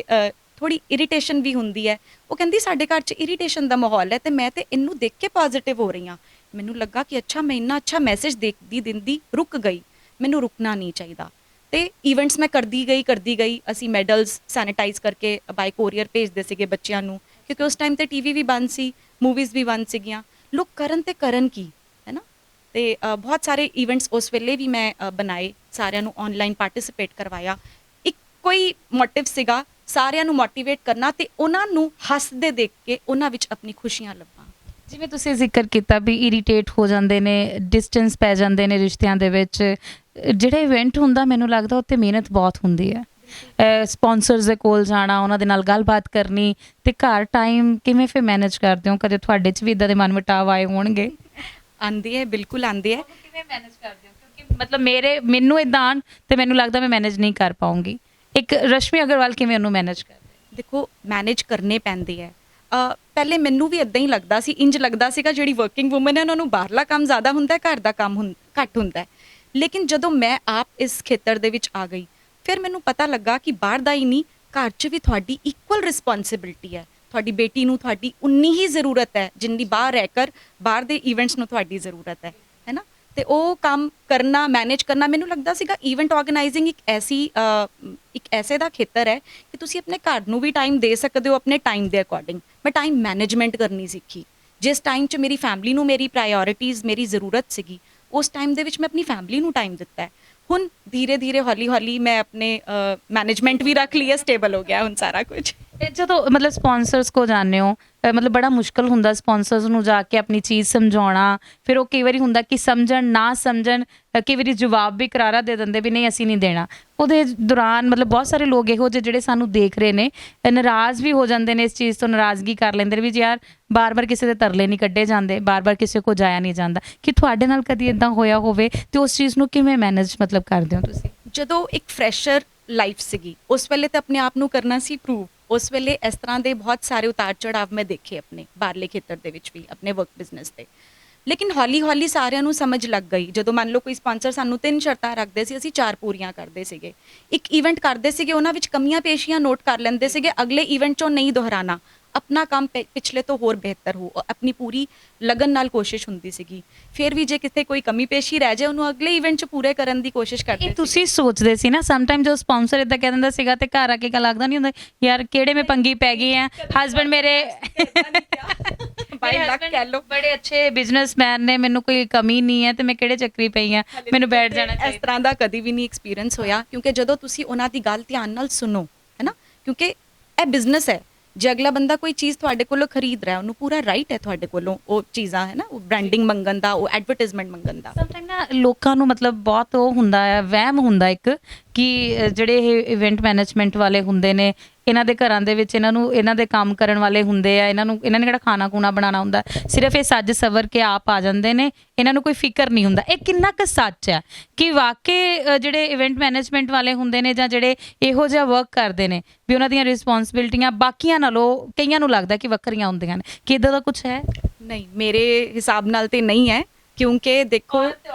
थोड़ी इरीटेशन भी ਹੁੰਦੀ ਹੈ। ਉਹ ਕਹਿੰਦੀ ਸਾਡੇ ਘਰ 'ਚ ਇਰੀਟੇਸ਼ਨ ਦਾ ਮਾਹੌਲ ਹੈ ਤੇ ਮੈਂ ਤੇ ਇਹਨੂੰ ਦੇਖ ਕੇ ਪੋਜ਼ਿਟਿਵ ਹੋ ਰਹੀ ਹਾਂ। ਮੈਨੂੰ ਲੱਗਾ ਕਿ ਅੱਛਾ, ਮੈਂ ਇੰਨਾ ਅੱਛਾ ਮੈਸੇਜ ਦੇਖਦੀ ਦਿੰਦੀ ਰੁਕ ਗਈ, ਮੈਨੂੰ ਰੁਕਣਾ ਨਹੀਂ ਚਾਹੀਦਾ। ਤੇ ਇਵੈਂਟਸ ਮੈਂ ਕਰਦੀ ਗਈ। ਅਸੀਂ ਮੈਡਲਸ ਸੈਨੀਟਾਈਜ਼ ਕਰਕੇ ਬਾਈ ਕੋਰੀਅਰ ਭੇਜਦੇ ਸੀਗੇ ਬੱਚਿਆਂ ਨੂੰ, ਕਿਉਂਕਿ ਉਸ ਟਾਈਮ ਤੇ ਟੀਵੀ ਵੀ ਬੰਦ ਸੀ, ਮੂਵੀਜ਼ ਵੀ ਬੰਦ ਸੀਗੀਆਂ। ਲੋਕ ਕਰਨ ਤੇ ਕਰਨ ਕੀ, ਹੈ ਨਾ। ਤੇ ਬਹੁਤ ਸਾਰੇ ਇਵੈਂਟਸ ਉਸ ਵੇਲੇ ਵੀ ਮੈਂ ਬਣਾਏ, ਸਾਰਿਆਂ ਨੂੰ ਆਨਲਾਈਨ ਪਾਰਟਿਸਿਪੇਟ ਕਰਵਾਇਆ। ਇੱਕ ਕੋਈ ਮੋਟਿਵ ਸੀਗਾ, ਸਾਰਿਆਂ ਨੂੰ ਮੋਟੀਵੇਟ ਕਰਨਾ ਤੇ ਉਹਨਾਂ ਨੂੰ ਹੱਸਦੇ ਦੇਖ ਕੇ ਉਹਨਾਂ ਵਿੱਚ ਆਪਣੀ ਖੁਸ਼ੀਆਂ ਲੱਭਾਂ। ਜਿਵੇਂ ਤੁਸੀਂ ਜ਼ਿਕਰ ਕੀਤਾ ਵੀ ਇਰੀਟੇਟ ਹੋ ਜਾਂਦੇ ਨੇ, ਡਿਸਟੈਂਸ ਪੈ ਜਾਂਦੇ ਨੇ ਰਿਸ਼ਤਿਆਂ ਦੇ ਵਿੱਚ, ਜਿਹੜਾ ਇਵੈਂਟ ਹੁੰਦਾ ਮੈਨੂੰ ਲੱਗਦਾ ਉੱਤੇ ਮਿਹਨਤ ਬਹੁਤ ਹੁੰਦੀ ਹੈ। ਸਪਾਂਸਰਸ ਦੇ ਕੋਲ ਜਾਣਾ, ਉਹਨਾਂ ਦੇ ਨਾਲ ਗੱਲਬਾਤ ਕਰਨੀ, ਤੇ ਘਰ ਟਾਈਮ ਕਿਵੇਂ ਫਿਰ ਮੈਨੇਜ ਕਰਦੇ ਹੋ? ਕਦੇ ਤੁਹਾਡੇ 'ਚ ਵੀ ਇੱਦਾਂ ਦੇ ਮਨਮੁਟਾਵ ਆਏ ਹੋਣਗੇ? ਆਉਂਦੇ ਹੈ, ਬਿਲਕੁਲ ਆਉਂਦੇ ਹੈ। ਕਿਵੇਂ ਮੈਨੇਜ ਕਰਦੇ ਹੋ? ਕਿਉਂਕਿ ਮਤਲਬ ਮੈਨੂੰ ਇੱਦਾਂ ਆਉਣ ਤੇ ਮੈਨੂੰ ਲੱਗਦਾ ਮੈਂ ਮੈਨੇਜ ਨਹੀਂ ਕਰ ਪਾਉਂਗੀ। ਇੱਕ ਰਸ਼ਮੀ ਅਗਰਵਾਲ ਕਿਵੇਂ ਉਹਨੂੰ ਮੈਨੇਜ ਕਰਦੇ? ਦੇਖੋ, ਮੈਨੇਜ ਕਰਨੇ ਪੈਂਦੇ ਹੈ। ਪਹਿਲੇ ਮੈਨੂੰ ਵੀ ਇਦਾਂ ਹੀ ਲੱਗਦਾ ਸੀ, ਇੰਜ ਲੱਗਦਾ ਸੀਗਾ ਜਿਹੜੀ ਵਰਕਿੰਗ ਵੂਮਨ ਹੈ ਉਹਨਾਂ ਨੂੰ ਬਾਹਰਲਾ ਕੰਮ ਜ਼ਿਆਦਾ ਹੁੰਦਾ, ਘਰ ਦਾ ਕੰਮ ਘੱਟ ਹੁੰਦਾ। ਲੇਕਿਨ ਜਦੋਂ ਮੈਂ ਆਪ ਇਸ ਖੇਤਰ ਦੇ ਵਿੱਚ ਆ ਗਈ, ਫਿਰ ਮੈਨੂੰ ਪਤਾ ਲੱਗਾ ਕਿ ਬਾਹਰ ਦਾ ਹੀ ਨਹੀਂ, ਘਰ 'ਚ ਵੀ ਤੁਹਾਡੀ ਇਕੁਅਲ ਰਿਸਪੌਂਸਿਬਿਲਿਟੀ ਹੈ। ਤੁਹਾਡੀ ਬੇਟੀ ਨੂੰ ਤੁਹਾਡੀ ਉਨੀ ਹੀ ਜ਼ਰੂਰਤ ਹੈ ਜਿੰਨੀ ਬਾਹਰ ਰਹਿ ਕਰ ਬਾਹਰ ਦੇ ਇਵੈਂਟਸ ਨੂੰ ਤੁਹਾਡੀ ਜ਼ਰੂਰਤ ਹੈ ਨਾ। ਤੇ ਉਹ ਕੰਮ ਕਰਨਾ, ਮੈਨੇਜ ਕਰਨਾ, ਮੈਨੂੰ ਲੱਗਦਾ ਸੀਗਾ ਇਵੈਂਟ ਆਰਗੇਨਾਈਜ਼ਿੰਗ ਇੱਕ ਐਸੇ ਦਾ ਖੇਤਰ ਹੈ ਕਿ ਤੁਸੀਂ ਆਪਣੇ ਘਰ ਨੂੰ ਵੀ ਟਾਈਮ ਦੇ ਸਕਦੇ ਹੋ ਆਪਣੇ ਟਾਈਮ ਦੇ ਅਕੋਰਡਿੰਗ। ਮੈਂ ਟਾਈਮ ਮੈਨੇਜਮੈਂਟ ਕਰਨੀ ਸਿੱਖੀ। ਜਿਸ ਟਾਈਮ 'ਚ ਮੇਰੀ ਫੈਮਿਲੀ ਨੂੰ ਮੇਰੀ ਪ੍ਰਾਇਓਰਿਟੀਜ਼, ਮੇਰੀ ਜ਼ਰੂਰਤ ਸੀਗੀ, ਉਸ ਟਾਈਮ ਦੇ ਵਿੱਚ ਮੈਂ ਆਪਣੀ ਫੈਮਿਲੀ ਨੂੰ ਟਾਈਮ ਦਿੱਤਾ ਹੈ। ਹੁਣ ਧੀਰੇ ਧੀਰੇ ਹੌਲੀ ਮੈਂ ਆਪਣੇ ਮੈਨੇਜਮੈਂਟ ਵੀ ਰੱਖ ਲਈ ਹੈ, ਸਟੇਬਲ ਹੋ ਗਿਆ ਹੁਣ ਸਾਰਾ ਕੁਝ। ਜਦੋਂ ਮਤਲਬ ਸਪਾਂਸਰਸ ਕੋ ਜਾਂਦੇ ਹੋ, ਮਤਲਬ ਬੜਾ ਮੁਸ਼ਕਲ ਹੁੰਦਾ ਸਪਾਂਸਰਸ ਨੂੰ ਜਾ ਕੇ ਆਪਣੀ ਚੀਜ਼ ਸਮਝਾਉਣਾ। ਫਿਰ ਉਹ ਕਈ ਵਾਰੀ ਹੁੰਦਾ ਕਿ ਸਮਝਣ ਨਾ ਸਮਝਣ, ਕਈ ਵਾਰੀ ਜਵਾਬ ਵੀ ਕਰਾਰਾ ਦੇ ਦਿੰਦੇ ਵੀ ਨਹੀਂ ਅਸੀਂ ਨਹੀਂ ਦੇਣਾ। ਉਹਦੇ ਦੌਰਾਨ ਮਤਲਬ ਬਹੁਤ ਸਾਰੇ ਲੋਕ ਇਹੋ ਜਿਹੇ ਜਿਹੜੇ ਸਾਨੂੰ ਦੇਖ ਰਹੇ ਨੇ ਨਾਰਾਜ਼ ਵੀ ਹੋ ਜਾਂਦੇ ਨੇ, ਇਸ ਚੀਜ਼ ਤੋਂ ਨਾਰਾਜ਼ਗੀ ਕਰ ਲੈਂਦੇ ਨੇ ਵੀ ਯਾਰ ਬਾਰ-ਬਾਰ ਕਿਸੇ ਦੇ ਤਰਲੇ ਨਹੀਂ ਕੱਢੇ ਜਾਂਦੇ, ਬਾਰ-ਬਾਰ ਕਿਸੇ ਕੋਲ ਜਾਇਆ ਨਹੀਂ ਜਾਂਦਾ। ਕਿ ਤੁਹਾਡੇ ਨਾਲ ਕਦੀ ਇੱਦਾਂ ਹੋਇਆ ਹੋਵੇ ਤੇ ਉਸ ਚੀਜ਼ ਨੂੰ ਕਿਵੇਂ ਮੈਨੇਜ ਮਤਲਬ ਕਰਦੇ ਹੋ ਤੁਸੀਂ? ਜਦੋਂ ਇੱਕ ਫਰੈਸ਼ਰ ਲਾਈਫ ਸੀਗੀ, ਉਸ ਵੇਲੇ ਤਾਂ ਆਪਣੇ ਆਪ ਨੂੰ ਕਰਨਾ ਸੀ ਪ੍ਰੂਵ। ਉਸ ਵੇਲੇ ਇਸ ਤਰ੍ਹਾਂ ਦੇ ਬਹੁਤ ਸਾਰੇ ਉਤਾਰ ਚੜਾਵ ਮੈਂ ਦੇਖੇ ਆਪਣੇ ਬਾਹਰਲੇ ਖੇਤਰ ਦੇ ਵਿੱਚ ਵੀ, ਆਪਣੇ ਵਰਕ ਬਿਜ਼ਨਸ ਤੇ। ਲੇਕਿਨ ਹੌਲੀ ਹੌਲੀ ਸਾਰਿਆਂ ਨੂੰ ਸਮਝ ਲੱਗ ਗਈ। ਜਦੋਂ ਮੰਨ ਲਓ ਕੋਈ ਸਪਾਂਸਰ ਸਾਨੂੰ 3 ਸ਼ਰਤਾਂ ਰੱਖਦੇ ਸੀ, ਅਸੀਂ 4 ਪੂਰੀਆਂ ਕਰਦੇ ਸੀਗੇ। ਇੱਕ ਇਵੈਂਟ ਕਰਦੇ ਸੀਗੇ, ਉਹਨਾਂ ਵਿੱਚ ਕਮੀਆਂ ਪੇਸ਼ੀਆਂ ਨੋਟ ਕਰ ਲੈਂਦੇ ਸੀਗੇ, ਅਗਲੇ ਇਵੈਂਟ 'ਚੋਂ ਨਹੀਂ ਦੁਹਰਾਣਾ, ਆਪਣਾ ਕੰਮ ਪਿਛਲੇ ਤੋਂ ਹੋਰ ਬਿਹਤਰ ਹੋ, ਆਪਣੀ ਪੂਰੀ ਲਗਨ ਨਾਲ ਕੋਸ਼ਿਸ਼ ਹੁੰਦੀ ਸੀਗੀ। ਫਿਰ ਵੀ ਜੇ ਕਿਤੇ ਕੋਈ ਕਮੀ ਪੇਸ਼ੀ ਰਹਿ ਜਾਏ, ਉਹਨੂੰ ਅਗਲੇ ਇਵੈਂਟ 'ਚ ਪੂਰੇ ਕਰਨ ਦੀ ਕੋਸ਼ਿਸ਼ ਕਰਦੇ ਇਹ ਸੀ। ਤੁਸੀਂ ਸੋਚਦੇ ਸੀ ਨਾ ਸਮਟਾਈਮ ਜੋ ਸਪਾਂਸਰ ਇਦਾਂ ਕਹਿ ਦਿੰਦਾ ਸੀਗਾ ਤੇ ਘਰ ਆ ਕੇ ਕਾ ਲੱਗਦਾ ਨਹੀਂ ਹੁੰਦਾ ਯਾਰ ਕਿਹੜੇ ਮੈਂ ਪੰਗੀ ਪੈ ਗਈ ਆ। ਹਸਬੰਡ ਮੇਰੇ ਬਾਈ ਲੱਕ ਕਹਿ ਲਓ। ਬੜੇ ਅੱਛੇ ਬਿਜ਼ਨਸਮੈਨ ਨੇ, ਮੈਨੂੰ ਕੋਈ ਕਮੀ ਨਹੀਂ ਹੈ ਤੇ ਮੈਂ ਕਿਹੜੇ ਚੱਕਰੀ ਪਈ ਆ, ਮੈਨੂੰ ਬੈਠ ਜਾਣਾ ਇਸ ਚਾਹੀਦਾ। ਤਰ੍ਹਾਂ ਦਾ ਕਦੀ ਵੀ ਨਹੀਂ ਐਕਸਪੀਰੀਅੰਸ ਹੋਇਆ, ਕਿਉਂਕਿ ਜਦੋਂ ਤੁਸੀਂ ਉਹਨਾਂ ਦੀ ਗੱਲ ਧਿਆਨ ਨਾਲ ਸੁਣੋ, ਹੈ ਨਾ, ਕਿਉਂਕਿ ਇਹ ਬਿਜ਼ਨਸ ਹੈ। ਜੇ ਅਗਲਾ ਬੰਦਾ ਕੋਈ ਚੀਜ਼ ਤੁਹਾਡੇ ਕੋਲੋਂ ਖਰੀਦ ਰਿਹਾ, ਉਹਨੂੰ ਪੂਰਾ ਰਾਈਟ ਹੈ ਤੁਹਾਡੇ ਕੋਲੋਂ ਉਹ ਚੀਜ਼ਾਂ, ਹੈ ਨਾ, ਉਹ ਬ੍ਰਾਂਡਿੰਗ ਮੰਗਣ ਦਾ, ਉਹ ਐਡਵਰਟਾਈਜ਼ਮੈਂਟ ਮੰਗਣ ਦਾ। ਸਮਟਾਈਮ ਨਾ ਲੋਕਾਂ ਨੂੰ ਮਤਲਬ ਬਹੁਤ ਉਹ ਹੁੰਦਾ ਹੈ, ਵਹਿਮ ਹੁੰਦਾ ਇੱਕ ਕਿ ਜਿਹੜੇ ਇਹ ਇਵੈਂਟ ਮੈਨੇਜਮੈਂਟ ਵਾਲੇ ਹੁੰਦੇ ਨੇ, ਇਹਨਾਂ ਦੇ ਘਰਾਂ ਦੇ ਵਿੱਚ ਇਹਨਾਂ ਦੇ ਕੰਮ ਕਰਨ ਵਾਲੇ ਹੁੰਦੇ ਆ, ਇਹਨਾਂ ਨੇ ਕਿਹੜਾ ਖਾਣਾ ਖੂਣਾ ਬਣਾਉਣਾ ਹੁੰਦਾ, ਸਿਰਫ ਇਹ ਸੱਜ ਸਵਰ ਕੇ ਆਪ ਆ ਜਾਂਦੇ ਨੇ, ਇਹਨਾਂ ਨੂੰ ਕੋਈ ਫਿਕਰ ਨਹੀਂ ਹੁੰਦਾ। ਇਹ ਕਿੰਨਾ ਕੁ ਸੱਚ ਹੈ ਕਿ ਵਾਕਈ ਜਿਹੜੇ ਇਵੈਂਟ ਮੈਨੇਜਮੈਂਟ ਵਾਲੇ ਹੁੰਦੇ ਨੇ ਜਾਂ ਜਿਹੜੇ ਇਹੋ ਜਿਹਾ ਵਰਕ ਕਰਦੇ ਨੇ ਵੀ ਉਹਨਾਂ ਦੀਆਂ ਰਿਸਪੌਂਸਿਬਿਲਟੀਆਂ ਬਾਕੀਆਂ ਨਾਲੋਂ ਕਈਆਂ ਨੂੰ ਲੱਗਦਾ ਕਿ ਵੱਖਰੀਆਂ ਹੁੰਦੀਆਂ ਨੇ, ਕਿ ਇੱਦਾਂ ਦਾ ਕੁਝ ਹੈ? ਨਹੀਂ, ਮੇਰੇ ਹਿਸਾਬ ਨਾਲ ਤੇ ਨਹੀਂ ਹੈ, ਕਿਉਂਕਿ ਦੇਖੋ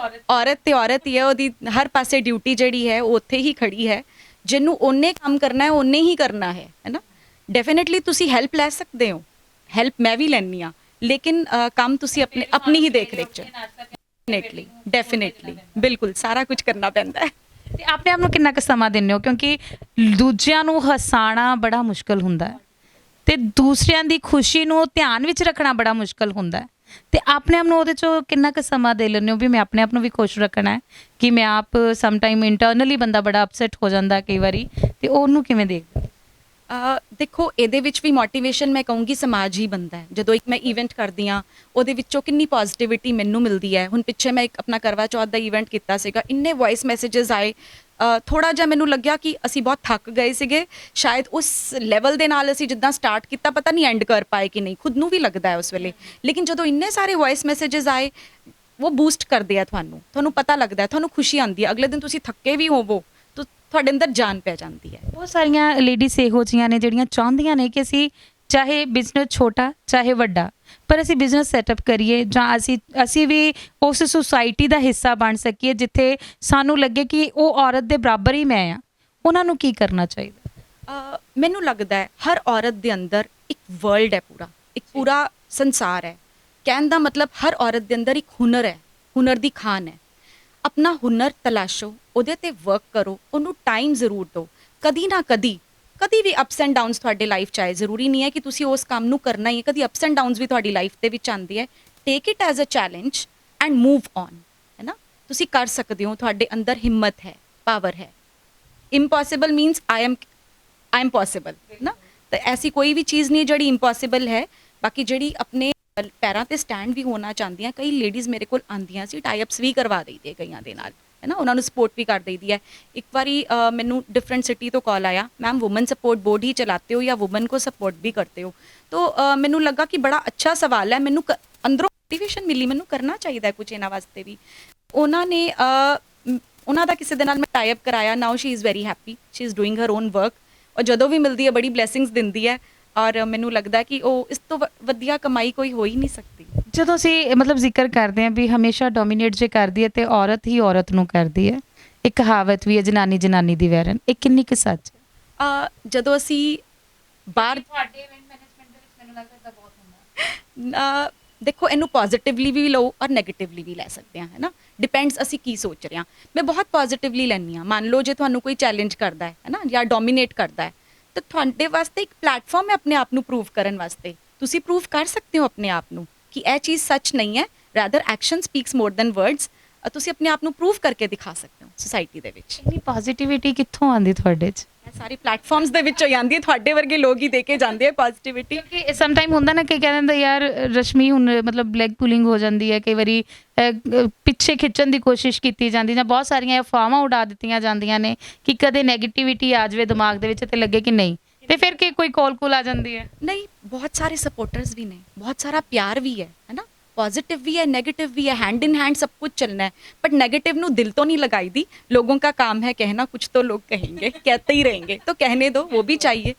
ਔਰਤ ਤੇ ਔਰਤ ਹੀ ਹੈ, ਉਹਦੀ ਹਰ ਪਾਸੇ ਡਿਊਟੀ ਜਿਹੜੀ ਹੈ ਉਹ ਉੱਥੇ ਹੀ ਖੜੀ ਹੈ। ਜਿਹਨੂੰ ਉਹਨੇ ਕੰਮ ਕਰਨਾ ਹੈ ਉਹਨੇ ਹੀ ਕਰਨਾ ਹੈ ਨਾ। ਡੈਫੀਨਿਟਲੀ ਤੁਸੀਂ ਹੈਲਪ ਲੈ ਸਕਦੇ ਹੋ, ਹੈਲਪ ਮੈਂ ਵੀ ਲੈਂਦੀ ਹਾਂ, ਲੇਕਿਨ ਕੰਮ ਤੁਸੀਂ ਆਪਣੀ ਹੀ ਦੇਖ ਰੇਖ 'ਚ ਡੈਫੀਨੇਟਲੀ ਬਿਲਕੁਲ ਸਾਰਾ ਕੁਝ ਕਰਨਾ ਪੈਂਦਾ ਹੈ। ਤੇ ਆਪਣੇ ਆਪ ਨੂੰ ਕਿੰਨਾ ਕੁ ਸਮਾਂ ਦਿੰਦੇ ਹੋ, ਕਿਉਂਕਿ ਦੂਜਿਆਂ ਨੂੰ ਹਸਾਉਣਾ ਬੜਾ ਮੁਸ਼ਕਲ ਹੁੰਦਾ ਹੈ ਤੇ ਦੂਸਰਿਆਂ ਦੀ ਖੁਸ਼ੀ ਨੂੰ ਧਿਆਨ ਵਿੱਚ ਰੱਖਣਾ ਬੜਾ ਮੁਸ਼ਕਲ ਹੁੰਦਾ ਹੈ, ਤੇ ਆਪਣੇ ਆਪ ਨੂੰ ਉਹਦੇ 'ਚੋਂ ਕਿੰਨਾ ਕੁ ਸਮਾਂ ਦੇ ਲੈਂਦੇ ਹੋ ਵੀ ਮੈਂ ਆਪਣੇ ਆਪ ਨੂੰ ਵੀ ਖੁਸ਼ ਰੱਖਣਾ ਹੈ? ਕਿ ਮੈਂ ਆਪ ਸਮ ਟਾਈਮ ਇੰਟਰਨਲੀ ਬੰਦਾ ਬੜਾ ਅਪਸੈਟ ਹੋ ਜਾਂਦਾ ਕਈ ਵਾਰੀ, ਤੇ ਉਹਨੂੰ ਕਿਵੇਂ ਦੇਖਦੇ? ਦੇਖੋ, ਇਹਦੇ ਵਿੱਚ ਵੀ ਮੋਟੀਵੇਸ਼ਨ ਮੈਂ ਕਹੂੰਗੀ ਸਮਾਜ ਹੀ ਬੰਦਾ ਹੈ। ਜਦੋਂ ਇੱਕ ਮੈਂ ਇਵੈਂਟ ਕਰਦੀ ਹਾਂ, ਉਹਦੇ ਵਿੱਚੋਂ ਕਿੰਨੀ ਪੋਜ਼ਿਟਿਵਿਟੀ ਮੈਨੂੰ ਮਿਲਦੀ ਹੈ। ਹੁਣ ਪਿੱਛੇ ਮੈਂ ਇੱਕ ਆਪਣਾ ਕਰਵਾ ਚੌਥ ਦਾ ਇਵੈਂਟ ਕੀਤਾ ਸੀਗਾ, ਇੰਨੇ ਵੌਇਸ ਮੈਸੇजेस ਆਏ, ਥੋੜਾ ਜਿਹਾ ਮੈਨੂੰ ਲੱਗਿਆ ਕਿ ਅਸੀਂ ਬਹੁਤ ਥੱਕ ਗਏ ਸੀਗੇ, ਸ਼ਾਇਦ ਉਸ ਲੈਵਲ ਦੇ ਨਾਲ ਅਸੀਂ ਜਿੱਦਾਂ ਸਟਾਰਟ ਕੀਤਾ ਪਤਾ ਨਹੀਂ ਐਂਡ ਕਰ ਪਾਏ ਕਿ ਨਹੀਂ, ਖੁਦ ਨੂੰ ਵੀ ਲੱਗਦਾ ਹੈ ਉਸ ਵੇਲੇ। ਲੇਕਿਨ ਜਦੋਂ ਇੰਨੇ ਸਾਰੇ ਵੌਇਸ ਮੈਸੇजेस ਆਏ, ਉਹ ਬੂਸਟ ਕਰਦੇ ਆ ਤੁਹਾਨੂੰ ਪਤਾ ਲੱਗਦਾ, ਤੁਹਾਨੂੰ ਖੁਸ਼ੀ ਆਉਂਦੀ ਹੈ। ਅਗਲੇ ਦਿਨ ਤੁਸੀਂ ਥੱਕੇ ਵੀ ਹੋਵੋ ਤਾਂ ਤੁਹਾਡੇ ਅੰਦਰ ਜਾਨ ਪੈ ਜਾਂਦੀ ਹੈ। ਬਹੁਤ ਸਾਰੀਆਂ ਲੇਡੀਜ਼ ਇਹੋ ਜਿਹੀਆਂ ਨੇ ਜਿਹੜੀਆਂ ਚਾਹੁੰਦੀਆਂ ਨੇ ਕਿ ਅਸੀਂ ਚਾਹੇ ਬਿਜ਼ਨਸ ਛੋਟਾ ਚਾਹੇ ਵੱਡਾ, ਪਰ ਅਸੀਂ ਬਿਜ਼ਨਸ ਸੈਟਅਪ ਕਰੀਏ ਜਾਂ ਅਸੀਂ ਵੀ ਉਸ ਸੁਸਾਇਟੀ ਦਾ ਹਿੱਸਾ ਬਣ ਸਕੀਏ ਜਿੱਥੇ ਸਾਨੂੰ ਲੱਗੇ ਕਿ ਉਹ ਔਰਤ ਦੇ ਬਰਾਬਰ ਹੀ ਮੈਂ ਆ। ਉਹਨਾਂ ਨੂੰ ਕੀ ਕਰਨਾ ਚਾਹੀਦਾ? ਮੈਨੂੰ ਲੱਗਦਾ ਹੈ ਹਰ ਔਰਤ ਦੇ ਅੰਦਰ ਇੱਕ ਵਰਲਡ ਹੈ, ਇੱਕ ਪੂਰਾ ਸੰਸਾਰ ਹੈ। ਕਹਿਣ ਦਾ ਮਤਲਬ ਹਰ ਔਰਤ ਦੇ ਅੰਦਰ ਇੱਕ ਹੁਨਰ ਹੈ, ਹੁਨਰ ਦੀ ਖਾਨ ਹੈ। ਆਪਣਾ ਹੁਨਰ ਤਲਾਸ਼ੋ, ਉਹਦੇ ਤੇ ਵਰਕ ਕਰੋ, ਉਹਨੂੰ ਟਾਈਮ ਜ਼ਰੂਰ ਦਿਓ। ਕਦੀ ਨਾ ਕਦੀ ਵੀ ਅਪਸ ਐਂਡ ਡਾਊਨਸ ਤੁਹਾਡੇ ਲਾਈਫ 'ਚ ਆਏ, ਜ਼ਰੂਰੀ ਨਹੀਂ ਹੈ ਕਿ ਤੁਸੀਂ ਉਸ ਕੰਮ ਨੂੰ ਕਰਨਾ ਹੀ ਹੈ। ਕਦੀ ਅਪਸ ਐਂਡ ਡਾਊਨਸ ਵੀ ਤੁਹਾਡੀ ਲਾਈਫ ਦੇ ਵਿੱਚ ਆਉਂਦੀ ਹੈ। Take it as a challenge and move on, ਹੈ ਨਾ। ਤੁਸੀਂ ਕਰ ਸਕਦੇ ਹੋ, ਤੁਹਾਡੇ ਅੰਦਰ ਹਿੰਮਤ ਹੈ, ਪਾਵਰ ਹੈ। Impossible means I am possible ਨਾ। ਤਾਂ ਐਸੀ ਕੋਈ ਵੀ ਚੀਜ਼ ਨਹੀਂ ਜਿਹੜੀ ਇੰਪੋਸੀਬਲ ਹੈ। ਬਾਕੀ ਜਿਹੜੀ ਆਪਣੇ ਪੈਰਾਂ ਤੇ ਸਟੈਂਡ ਵੀ ਹੋਣਾ ਚਾਹੁੰਦੀਆਂ, ਕਈ ਲੇਡੀਜ਼ ਮੇਰੇ ਕੋਲ ਆਉਂਦੀਆਂ ਸੀ, ਟਾਈ ਅਪਸ ਵੀ ਕਰਵਾ ਦਈਦੇ ਕਈਆਂ ਦੇ ਨਾਲ, है ना, उन्होंने सपोर्ट भी कर दी दी है। एक बारी मैनू डिफरेंट सिटी तो कॉल आया, मैम वुमन सपोर्ट बोर्ड ही चलाते हो या वुमन को सपोर्ट भी करते हो? तो मैनू लगा कि बड़ा अच्छा सवाल है, मैनू अंदरों मोटिवेशन मिली, मैनू करना चाहिए कुछ इन्हां वास्ते भी। उन्होंने उन्हों का किसी दे नाल मैं टाई अप कराया, now she is very happy, she is doing her own work, और जदों भी मिलती है बड़ी ब्लैसिंग्स दिंदी है, और मैनू लगता है कि इस तो वधिया कमाई कोई हो ही नहीं सकती। ਜਦੋਂ ਅਸੀਂ ਮਤਲਬ ਜ਼ਿਕਰ ਕਰਦੇ ਹਾਂ ਵੀ ਹਮੇਸ਼ਾ ਡੋਮੀਨੇਟ ਜੇ ਕਰਦੀ ਹੈ ਤੇ ਔਰਤ ਹੀ ਔਰਤ ਨੂੰ ਕਰਦੀ ਹੈ, ਇੱਕ ਕਹਾਵਤ ਵੀ ਹੈ ਜਨਾਨੀ ਜਨਾਨੀ ਦੀ ਵੈਰਨ, ਇਹ ਕਿੰਨੀ ਕੁ ਸੱਚ ਹੈ? ਜਦੋਂ ਅਸੀਂ ਬਾਹਰ ਤੁਹਾਡੇ ਇਵੈਂਟ ਮੈਨੇਜਮੈਂਟ ਦੇ ਵਿੱਚ ਮੈਨੂੰ ਲੱਗਦਾ ਤਾਂ ਬਹੁਤ ਹੁੰਦਾ। ਦੇਖੋ, ਇਹਨੂੰ ਪੋਜ਼ਿਟਿਵਲੀ ਵੀ ਲਓ ਔਰ ਨੈਗੇਟਿਵਲੀ ਵੀ ਲੈ ਸਕਦੇ ਹਾਂ, ਹੈ ਨਾ। ਡਿਪੈਂਡਸ ਅਸੀਂ ਕੀ ਸੋਚ ਰਹੇ ਹਾਂ। ਮੈਂ ਬਹੁਤ ਪੋਜ਼ਿਟਿਵਲੀ ਲੈਂਦੀ ਹਾਂ। ਮੰਨ ਲਓ ਜੇ ਤੁਹਾਨੂੰ ਕੋਈ ਚੈਲੰਜ ਕਰਦਾ ਹੈ ਨਾ, ਜਾਂ ਡੋਮੀਨੇਟ ਕਰਦਾ ਹੈ, ਤਾਂ ਤੁਹਾਡੇ ਵਾਸਤੇ ਇੱਕ ਪਲੇਟਫਾਰਮ ਹੈ ਆਪਣੇ ਆਪ ਨੂੰ ਪ੍ਰੂਵ ਕਰਨ ਵਾਸਤੇ। ਤੁਸੀਂ ਪ੍ਰੂਵ ਕਰ ਸਕਦੇ ਹੋ ਆਪਣੇ ਆਪ ਨੂੰ ਕਿ ਇਹ ਚੀਜ਼ ਸੱਚ ਨਹੀਂ ਹੈ, rather action speaks more than words. ਤੁਸੀਂ ਆਪਣੇ ਆਪ ਨੂੰ ਪ੍ਰੂਵ ਕਰਕੇ ਦਿਖਾ ਸਕਦੇ ਹੋ ਸੋਸਾਇਟੀ ਦੇ ਵਿੱਚ। ਇੰਨੀ ਪੋਜ਼ਿਟਿਵਿਟੀ ਕਿੱਥੋਂ ਆਉਂਦੀ ਤੁਹਾਡੇ 'ਚ? ਇਹ ਸਾਰੀ ਪਲੇਟਫਾਰਮਸ ਦੇ ਵਿੱਚੋਂ ਆਉਂਦੀ ਹੈ, ਤੁਹਾਡੇ ਵਰਗੇ ਲੋਕ ਹੀ ਦੇ ਕੇ ਜਾਂਦੇ ਆ ਪੋਜ਼ਿਟਿਵਿਟੀ। ਕਿਉਂਕਿ ਸਮ ਟਾਈਮ ਹੁੰਦਾ ਨਾ ਕਿ ਕਹਿ ਦਿੰਦੇ ਯਾਰ ਰਸ਼ਮੀ ਹੁਣ ਮਤਲਬ ਲੈਗ ਪੁਲਿੰਗ ਹੋ ਜਾਂਦੀ ਹੈ, ਕਈ ਵਾਰੀ ਪਿੱਛੇ ਖਿੱਚਣ ਦੀ ਕੋਸ਼ਿਸ਼ ਕੀਤੀ ਜਾਂਦੀ, ਜਾਂ ਬਹੁਤ ਸਾਰੀਆਂ ਅਫਵਾਹਾਂ ਉਡਾ ਦਿੱਤੀਆਂ ਜਾਂਦੀਆਂ ਨੇ ਕਿ ਕਦੇ ਨੈਗੇਟਿਵਿਟੀ ਆ ਜਾਵੇ ਦਿਮਾਗ ਦੇ ਵਿੱਚ ਤੇ ਲੱਗੇ ਕਿ ਨਹੀਂ, ਤੇ ਫਿਰ ਕੀ ਕੋਈ ਕੋਲ ਆ ਜਾਂਦੀ ਹੈ? ਨਹੀਂ, ਬਹੁਤ ਸਾਰੇ ਸਪੋਰਟਰਸ ਵੀ ਨੇ, ਬਹੁਤ ਸਾਰਾ ਪਿਆਰ ਵੀ ਹੈ ਨਾ। पॉजिटिव भी है, नेगेटिव भी है, हैंड इन हैंड सब कुछ चलना है। बट नेगेटिव नु दिल तो नहीं लगाई दी, लोगों का काम है कहना, कुछ तो लोग कहेंगे, कहते ही रहेंगे, तो कहने दो, वो भी चाहिए।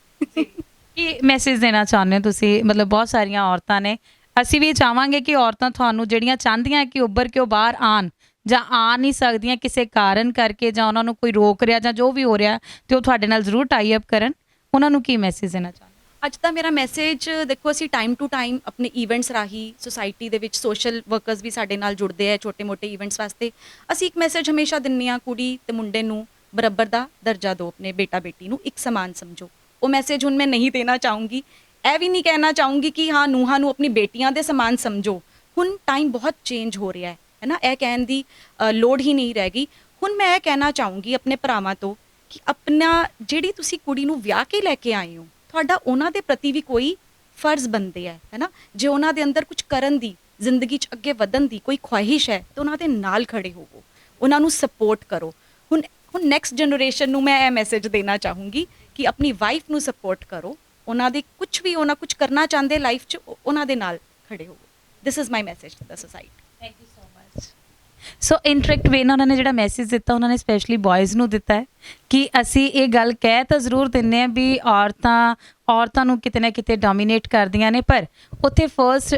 ਕੀ ਮੈਸੇਜ ਦੇਣਾ ਚਾਹੁੰਦੇ ਹੋ ਤੁਸੀਂ? ਮਤਲਬ ਬਹੁਤ ਸਾਰੀਆਂ ਔਰਤਾਂ ਨੇ, ਅਸੀਂ ਵੀ ਚਾਹਾਂਗੇ ਕਿ ਔਰਤਾਂ ਤੁਹਾਨੂੰ ਜਿਹੜੀਆਂ ਚਾਹੁੰਦੀਆਂ ਕਿ ਉੱਭਰ ਕੇ ਉਹ ਬਾਹਰ ਆਉਣ ਜਾਂ ਆ ਨਹੀਂ ਸਕਦੀਆਂ ਕਿਸੇ ਕਾਰਨ ਕਰਕੇ, ਜਾਂ ਉਹਨਾਂ ਨੂੰ ਕੋਈ ਰੋਕ ਰਿਹਾ ਜਾਂ ਜੋ ਵੀ ਹੋ ਰਿਹਾ, ਤੇ ਉਹ ਤੁਹਾਡੇ ਨਾਲ ਜ਼ਰੂਰ ਟਾਈ ਅਪ ਕਰਨ, ਉਹਨਾਂ ਨੂੰ ਕੀ ਮੈਸੇਜ ਦੇਣਾ ਚਾਹੁੰਦੇ? ਅੱਜ ਦਾ ਮੇਰਾ ਮੈਸੇਜ ਦੇਖੋ, ਅਸੀਂ ਟਾਈਮ ਟੂ ਟਾਈਮ ਆਪਣੇ ਇਵੈਂਟਸ ਰਾਹੀਂ ਸੋਸਾਇਟੀ ਦੇ ਵਿੱਚ ਸੋਸ਼ਲ ਵਰਕਰਸ ਵੀ ਸਾਡੇ ਨਾਲ ਜੁੜਦੇ ਆ ਛੋਟੇ-ਮੋਟੇ ਇਵੈਂਟਸ ਵਾਸਤੇ। ਅਸੀਂ ਇੱਕ ਮੈਸੇਜ ਹਮੇਸ਼ਾ ਦਿੰਦੇ ਹਾਂ, ਕੁੜੀ ਤੇ ਮੁੰਡੇ ਨੂੰ ਬਰਾਬਰ ਦਾ ਦਰਜਾ ਦਿਓ, ਆਪਣੇ ਬੇਟਾ ਬੇਟੀ ਨੂੰ ਇੱਕ ਸਮਾਨ ਸਮਝੋ। ਉਹ ਮੈਸੇਜ ਹੁਣ ਮੈਂ ਨਹੀਂ ਦੇਣਾ ਚਾਹੂੰਗੀ। ਇਹ ਵੀ ਨਹੀਂ ਕਹਿਣਾ ਚਾਹੂੰਗੀ ਕਿ ਹਾਂ ਨੂੰਹਾਂ ਨੂੰ ਆਪਣੀ ਬੇਟੀਆਂ ਦੇ ਸਮਾਨ ਸਮਝੋ। ਹੁਣ ਟਾਈਮ ਬਹੁਤ ਚੇਂਜ ਹੋ ਰਿਹਾ ਹੈ ਨਾ, ਇਹ ਕਹਿਣ ਦੀ ਲੋੜ ਹੀ ਨਹੀਂ ਰਹਿ ਗਈ। ਹੁਣ ਮੈਂ ਇਹ ਕਹਿਣਾ ਚਾਹੂੰਗੀ ਆਪਣੇ ਭਰਾਵਾਂ ਤੋਂ ਕਿ ਆਪਣਾ ਜਿਹੜੀ ਤੁਸੀਂ ਕੁੜੀ ਨੂੰ ਵਿਆਹ ਕੇ ਲੈ ਕੇ ਆਏ ਹੋ, ਤੁਹਾਡਾ ਉਹਨਾਂ ਦੇ ਪ੍ਰਤੀ ਵੀ ਕੋਈ ਫਰਜ਼ ਬਣਦੇ ਹੈ ਨਾ। ਜੇ ਉਹਨਾਂ ਦੇ ਅੰਦਰ ਕੁਝ ਕਰਨ ਦੀ, ਜ਼ਿੰਦਗੀ 'ਚ ਅੱਗੇ ਵਧਣ ਦੀ ਕੋਈ ਖੁਆਇਸ਼ ਹੈ ਤਾਂ ਉਹਨਾਂ ਦੇ ਨਾਲ ਖੜੇ ਹੋਵੋ, ਉਹਨਾਂ ਨੂੰ ਸਪੋਰਟ ਕਰੋ। ਹੁਣ ਨੈਕਸਟ ਜਨਰੇਸ਼ਨ ਨੂੰ ਮੈਂ ਇਹ ਮੈਸੇਜ ਦੇਣਾ ਚਾਹੂੰਗੀ ਕਿ ਆਪਣੀ ਵਾਈਫ ਨੂੰ ਸਪੋਰਟ ਕਰੋ, ਉਹਨਾਂ ਦੇ ਕੁਝ ਵੀ ਉਹਨਾਂ ਕੁਝ ਕਰਨਾ ਚਾਹੁੰਦੇ ਲਾਈਫ 'ਚ, ਉਹਨਾਂ ਦੇ ਨਾਲ ਖੜੇ ਹੋਵੋ। This is my message to the society. Thank you so much. So interact way ਨਾਲ ਉਹਨਾਂ ਨੇ ਜਿਹੜਾ ਮੈਸੇਜ ਦਿੱਤਾ, ਉਹਨਾਂ ਨੇ ਸਪੈਸ਼ਲੀ ਬॉयਜ਼ ਨੂੰ ਦਿੱਤਾ ਹੈ ਕਿ ਅਸੀਂ ਇਹ ਗੱਲ ਕਹਿ ਤਾਂ ਜ਼ਰੂਰ ਦਿੰਦੇ ਹਾਂ ਵੀ ਔਰਤਾਂ ਨੂੰ ਕਿਤੇ ਨਾ ਕਿਤੇ ਡੋਮੀਨੇਟ ਕਰਦੀਆਂ ਨੇ, ਪਰ ਉੱਥੇ ਫਰਸਟ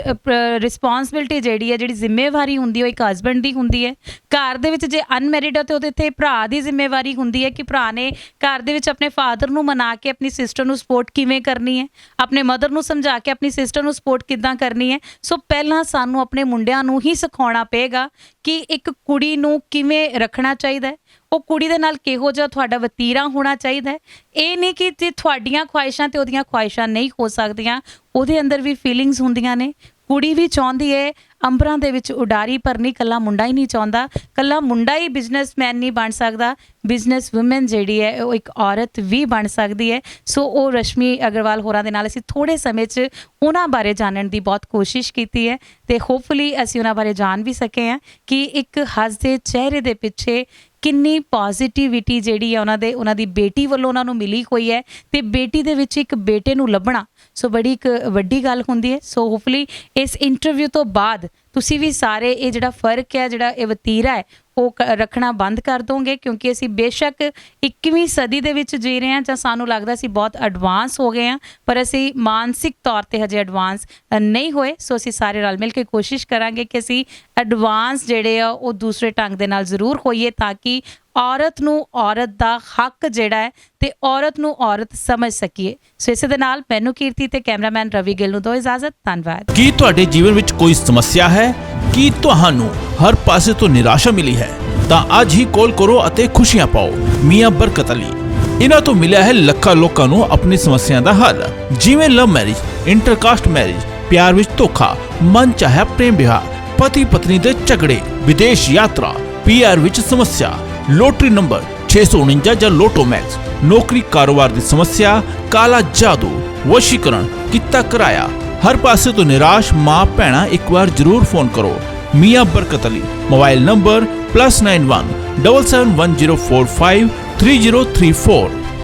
ਰਿਸਪੌਂਸਿਬਿਲਟੀ ਜਿਹੜੀ ਹੈ, ਜਿਹੜੀ ਜ਼ਿੰਮੇਵਾਰੀ ਹੁੰਦੀ ਹੈ, ਉਹ ਇੱਕ ਹਸਬੈਂਡ ਦੀ ਹੁੰਦੀ ਹੈ। ਘਰ ਦੇ ਵਿੱਚ ਜੇ ਅਨਮੈਰਿਡ ਹੈ ਤਾਂ ਉਹਦੇ ਤੇ ਭਰਾ ਦੀ ਜ਼ਿੰਮੇਵਾਰੀ ਹੁੰਦੀ ਹੈ ਕਿ ਭਰਾ ਨੇ ਘਰ ਦੇ ਵਿੱਚ ਆਪਣੇ ਫਾਦਰ ਨੂੰ ਮਨਾ ਕੇ ਆਪਣੀ ਸਿਸਟਰ ਨੂੰ ਸਪੋਰਟ ਕਿਵੇਂ ਕਰਨੀ ਹੈ, ਆਪਣੇ ਮਦਰ ਨੂੰ ਸਮਝਾ ਕੇ ਆਪਣੀ ਸਿਸਟਰ ਨੂੰ ਸਪੋਰਟ ਕਿੱਦਾਂ ਕਰਨੀ ਹੈ। ਸੋ ਪਹਿਲਾਂ ਸਾਨੂੰ ਆਪਣੇ ਮੁੰਡਿਆਂ ਨੂੰ ਹੀ ਸਿਖਾਉਣਾ ਪਏਗਾ ਕਿ ਇੱਕ ਕੁੜੀ ਨੂੰ ਕਿਵੇਂ ਰੱਖਣਾ ਚਾਹੀਦਾ ਹੈ, ਉਹ ਕੁੜੀ ਦੇ ਨਾਲ ਕਿਹੋ ਜਿਹਾ ਤੁਹਾਡਾ ਵਤੀਰਾ ਹੋਣਾ ਚਾਹੀਦਾ ਹੈ। ਇਹ ਨਹੀਂ ਕਿ ਜੇ ਤੁਹਾਡੀਆਂ ਖੁਆਇਸ਼ਾਂ ਤੇ ਉਹਦੀਆਂ ਖੁਆਇਸ਼ਾਂ ਨਹੀਂ ਹੋ ਸਕਦੀਆਂ, ਉਹਦੇ ਅੰਦਰ ਵੀ ਫੀਲਿੰਗਸ ਹੁੰਦੀਆਂ ਨੇ। ਕੁੜੀ ਵੀ ਚਾਹੁੰਦੀ ਹੈ ਅੰਬਰਾਂ ਦੇ ਵਿੱਚ ਉਡਾਰੀ ਭਰਨੀ, ਕੱਲਾ ਮੁੰਡਾ ਹੀ ਨਹੀਂ ਚਾਹੁੰਦਾ, ਕੱਲਾ ਮੁੰਡਾ ਹੀ ਬਿਜ਼ਨਸਮੈਨ ਨਹੀਂ ਬਣ ਸਕਦਾ, ਬਿਜ਼ਨਸ ਵੂਮਨ ਜਿਹੜੀ ਹੈ ਉਹ ਇੱਕ ਔਰਤ ਵੀ ਬਣ ਸਕਦੀ ਹੈ। ਸੋ ਉਹ ਰਸ਼ਮੀ ਅਗਰਵਾਲ ਹੋਰਾਂ ਦੇ ਨਾਲ ਅਸੀਂ ਥੋੜ੍ਹੇ ਸਮੇਂ 'ਚ ਉਹਨਾਂ ਬਾਰੇ ਜਾਣਨ ਦੀ ਬਹੁਤ ਕੋਸ਼ਿਸ਼ ਕੀਤੀ ਹੈ, ਅਤੇ ਹੋਪਫੁਲੀ ਅਸੀਂ ਉਹਨਾਂ ਬਾਰੇ ਜਾਣ ਵੀ ਸਕੇ ਹਾਂ ਕਿ ਇੱਕ ਹੱਸਦੇ ਚਿਹਰੇ ਦੇ ਪਿੱਛੇ ਕਿੰਨੀ ਪੋਜ਼ੀਟਿਵਿਟੀ ਜਿਹੜੀ ਹੈ ਉਹਨਾਂ ਦੀ ਬੇਟੀ ਵੱਲੋਂ ਉਹਨਾਂ ਨੂੰ ਮਿਲੀ ਹੋਈ ਹੈ, ਅਤੇ ਬੇਟੀ ਦੇ ਵਿੱਚ ਇੱਕ ਬੇਟੇ ਨੂੰ ਲੱਭਣਾ ਸੋ ਬੜੀ ਇੱਕ ਵੱਡੀ ਗੱਲ ਹੁੰਦੀ ਹੈ। ਸੋ ਹੋਪਫੁਲੀ ਇਸ ਇੰਟਰਵਿਊ ਤੋਂ ਬਾਅਦ ਤੁਸੀਂ ਵੀ ਸਾਰੇ ਇਹ ਜਿਹੜਾ ਫਰਕ ਹੈ, ਜਿਹੜਾ ਇਹ ਵਤੀਰਾ ਹੈ, ਉਹ ਰੱਖਣਾ ਬੰਦ ਕਰ ਦੋਗੇ, ਕਿਉਂਕਿ ਅਸੀਂ ਬੇਸ਼ੱਕ 21ਵੀਂ ਸਦੀ ਦੇ ਵਿੱਚ ਜੀ ਰਹੇ ਹਾਂ, ਜਾਂ ਸਾਨੂੰ ਲੱਗਦਾ ਅਸੀਂ ਬਹੁਤ ਐਡਵਾਂਸ ਹੋ ਗਏ ਹਾਂ, ਪਰ ਅਸੀਂ ਮਾਨਸਿਕ ਤੌਰ 'ਤੇ ਹਜੇ ਐਡਵਾਂਸ ਨਹੀਂ ਹੋਏ। ਸੋ ਅਸੀਂ ਸਾਰੇ ਰਲ ਮਿਲ ਕੇ ਕੋਸ਼ਿਸ਼ ਕਰਾਂਗੇ ਕਿ ਅਸੀਂ ਐਡਵਾਂਸ ਜਿਹੜੇ ਆ ਉਹ ਦੂਸਰੇ ਢੰਗ ਦੇ ਨਾਲ ਜ਼ਰੂਰ ਹੋਈਏ, ਤਾਂ ਕਿ ਔਰਤ ਨੂੰ ਔਰਤ ਦਾ ਹੱਕ ਜਿਹੜਾ ਹੈ ਤੇ ਔਰਤ ਨੂੰ ਔਰਤ ਸਮਝ ਸਕੀਏ। ਸੋ ਇਸੇ ਦੇ ਨਾਲ ਮੈਨੂੰ ਕੀਰਤੀ ਤੇ ਕੈਮਰਾਮੈਨ ਰਵੀ ਗਿੱਲ ਨੂੰ ਦਿਓ ਇਜਾਜ਼ਤ। ਧੰਨਵਾਦ। ਕੀ ਤੁਹਾਡੇ ਜੀਵਨ ਵਿੱਚ ਕੋਈ ਸਮੱਸਿਆ ਹੈ? ਕੀ ਤੁਹਾਨੂੰ ਹਰ ਪਾਸੇ ਤੋਂ ਨਿਰਾਸ਼ਾ ਮਿਲੀ ਹੈ? ਤਾਂ ਅੱਜ ਹੀ ਕਾਲ ਕਰੋ ਅਤੇ ਖੁਸ਼ੀਆਂ ਪਾਓ। ਮੀਆਂ ਬਰਕਤ ਅਲੀ, ਇਹਨਾਂ ਤੋਂ ਮਿਲਿਆ ਹੈ ਲੱਖਾਂ ਲੋਕਾਂ ਨੂੰ ਆਪਣੀ ਸਮੱਸਿਆ ਦਾ ਹੱਲ, ਜਿਵੇਂ ਲਵ ਮੈਰਿਜ, ਇੰਟਰਕਾਸਟ ਮੈਰਿਜ, ਪਿਆਰ ਵਿੱਚ ਧੋਖਾ, ਮਨ ਚਾਹਿਆ ਪ੍ਰੇਮ ਵਿਆਹ, ਪਤੀ ਪਤਨੀ ਦੇ ਝਗੜੇ, ਵਿਦੇਸ਼ ਯਾਤਰਾ, ਪੀਆਰ ਵਿੱਚ ਸਮੱਸਿਆ, ਲੋਟਰੀ ਨੰਬਰ 649 ਜਾਂ ਲੋਟੋ ਮੈਕਸ, ਨੌਕਰੀ ਕਾਰੋਬਾਰ ਦੀ ਸਮੱਸਿਆ, ਕਾਲਾ ਜਾਦੂ, ਵਸ਼ੀਕਰਨ, ਕੀਤਾ ਕਰਾਇਆ, ਹਰ ਪਾਸੇ ਤੋਂ ਨਿਰਾਸ਼ ਮਾਂ ਭੈਣਾਂ ਇੱਕ ਵਾਰ ਜ਼ਰੂਰ ਫੋਨ ਕਰੋ। ਮੀਆਂ ਬਰਕਤ ਅਲੀ, ਮੋਬਾਈਲ ਨੰਬਰ +91 7710453034।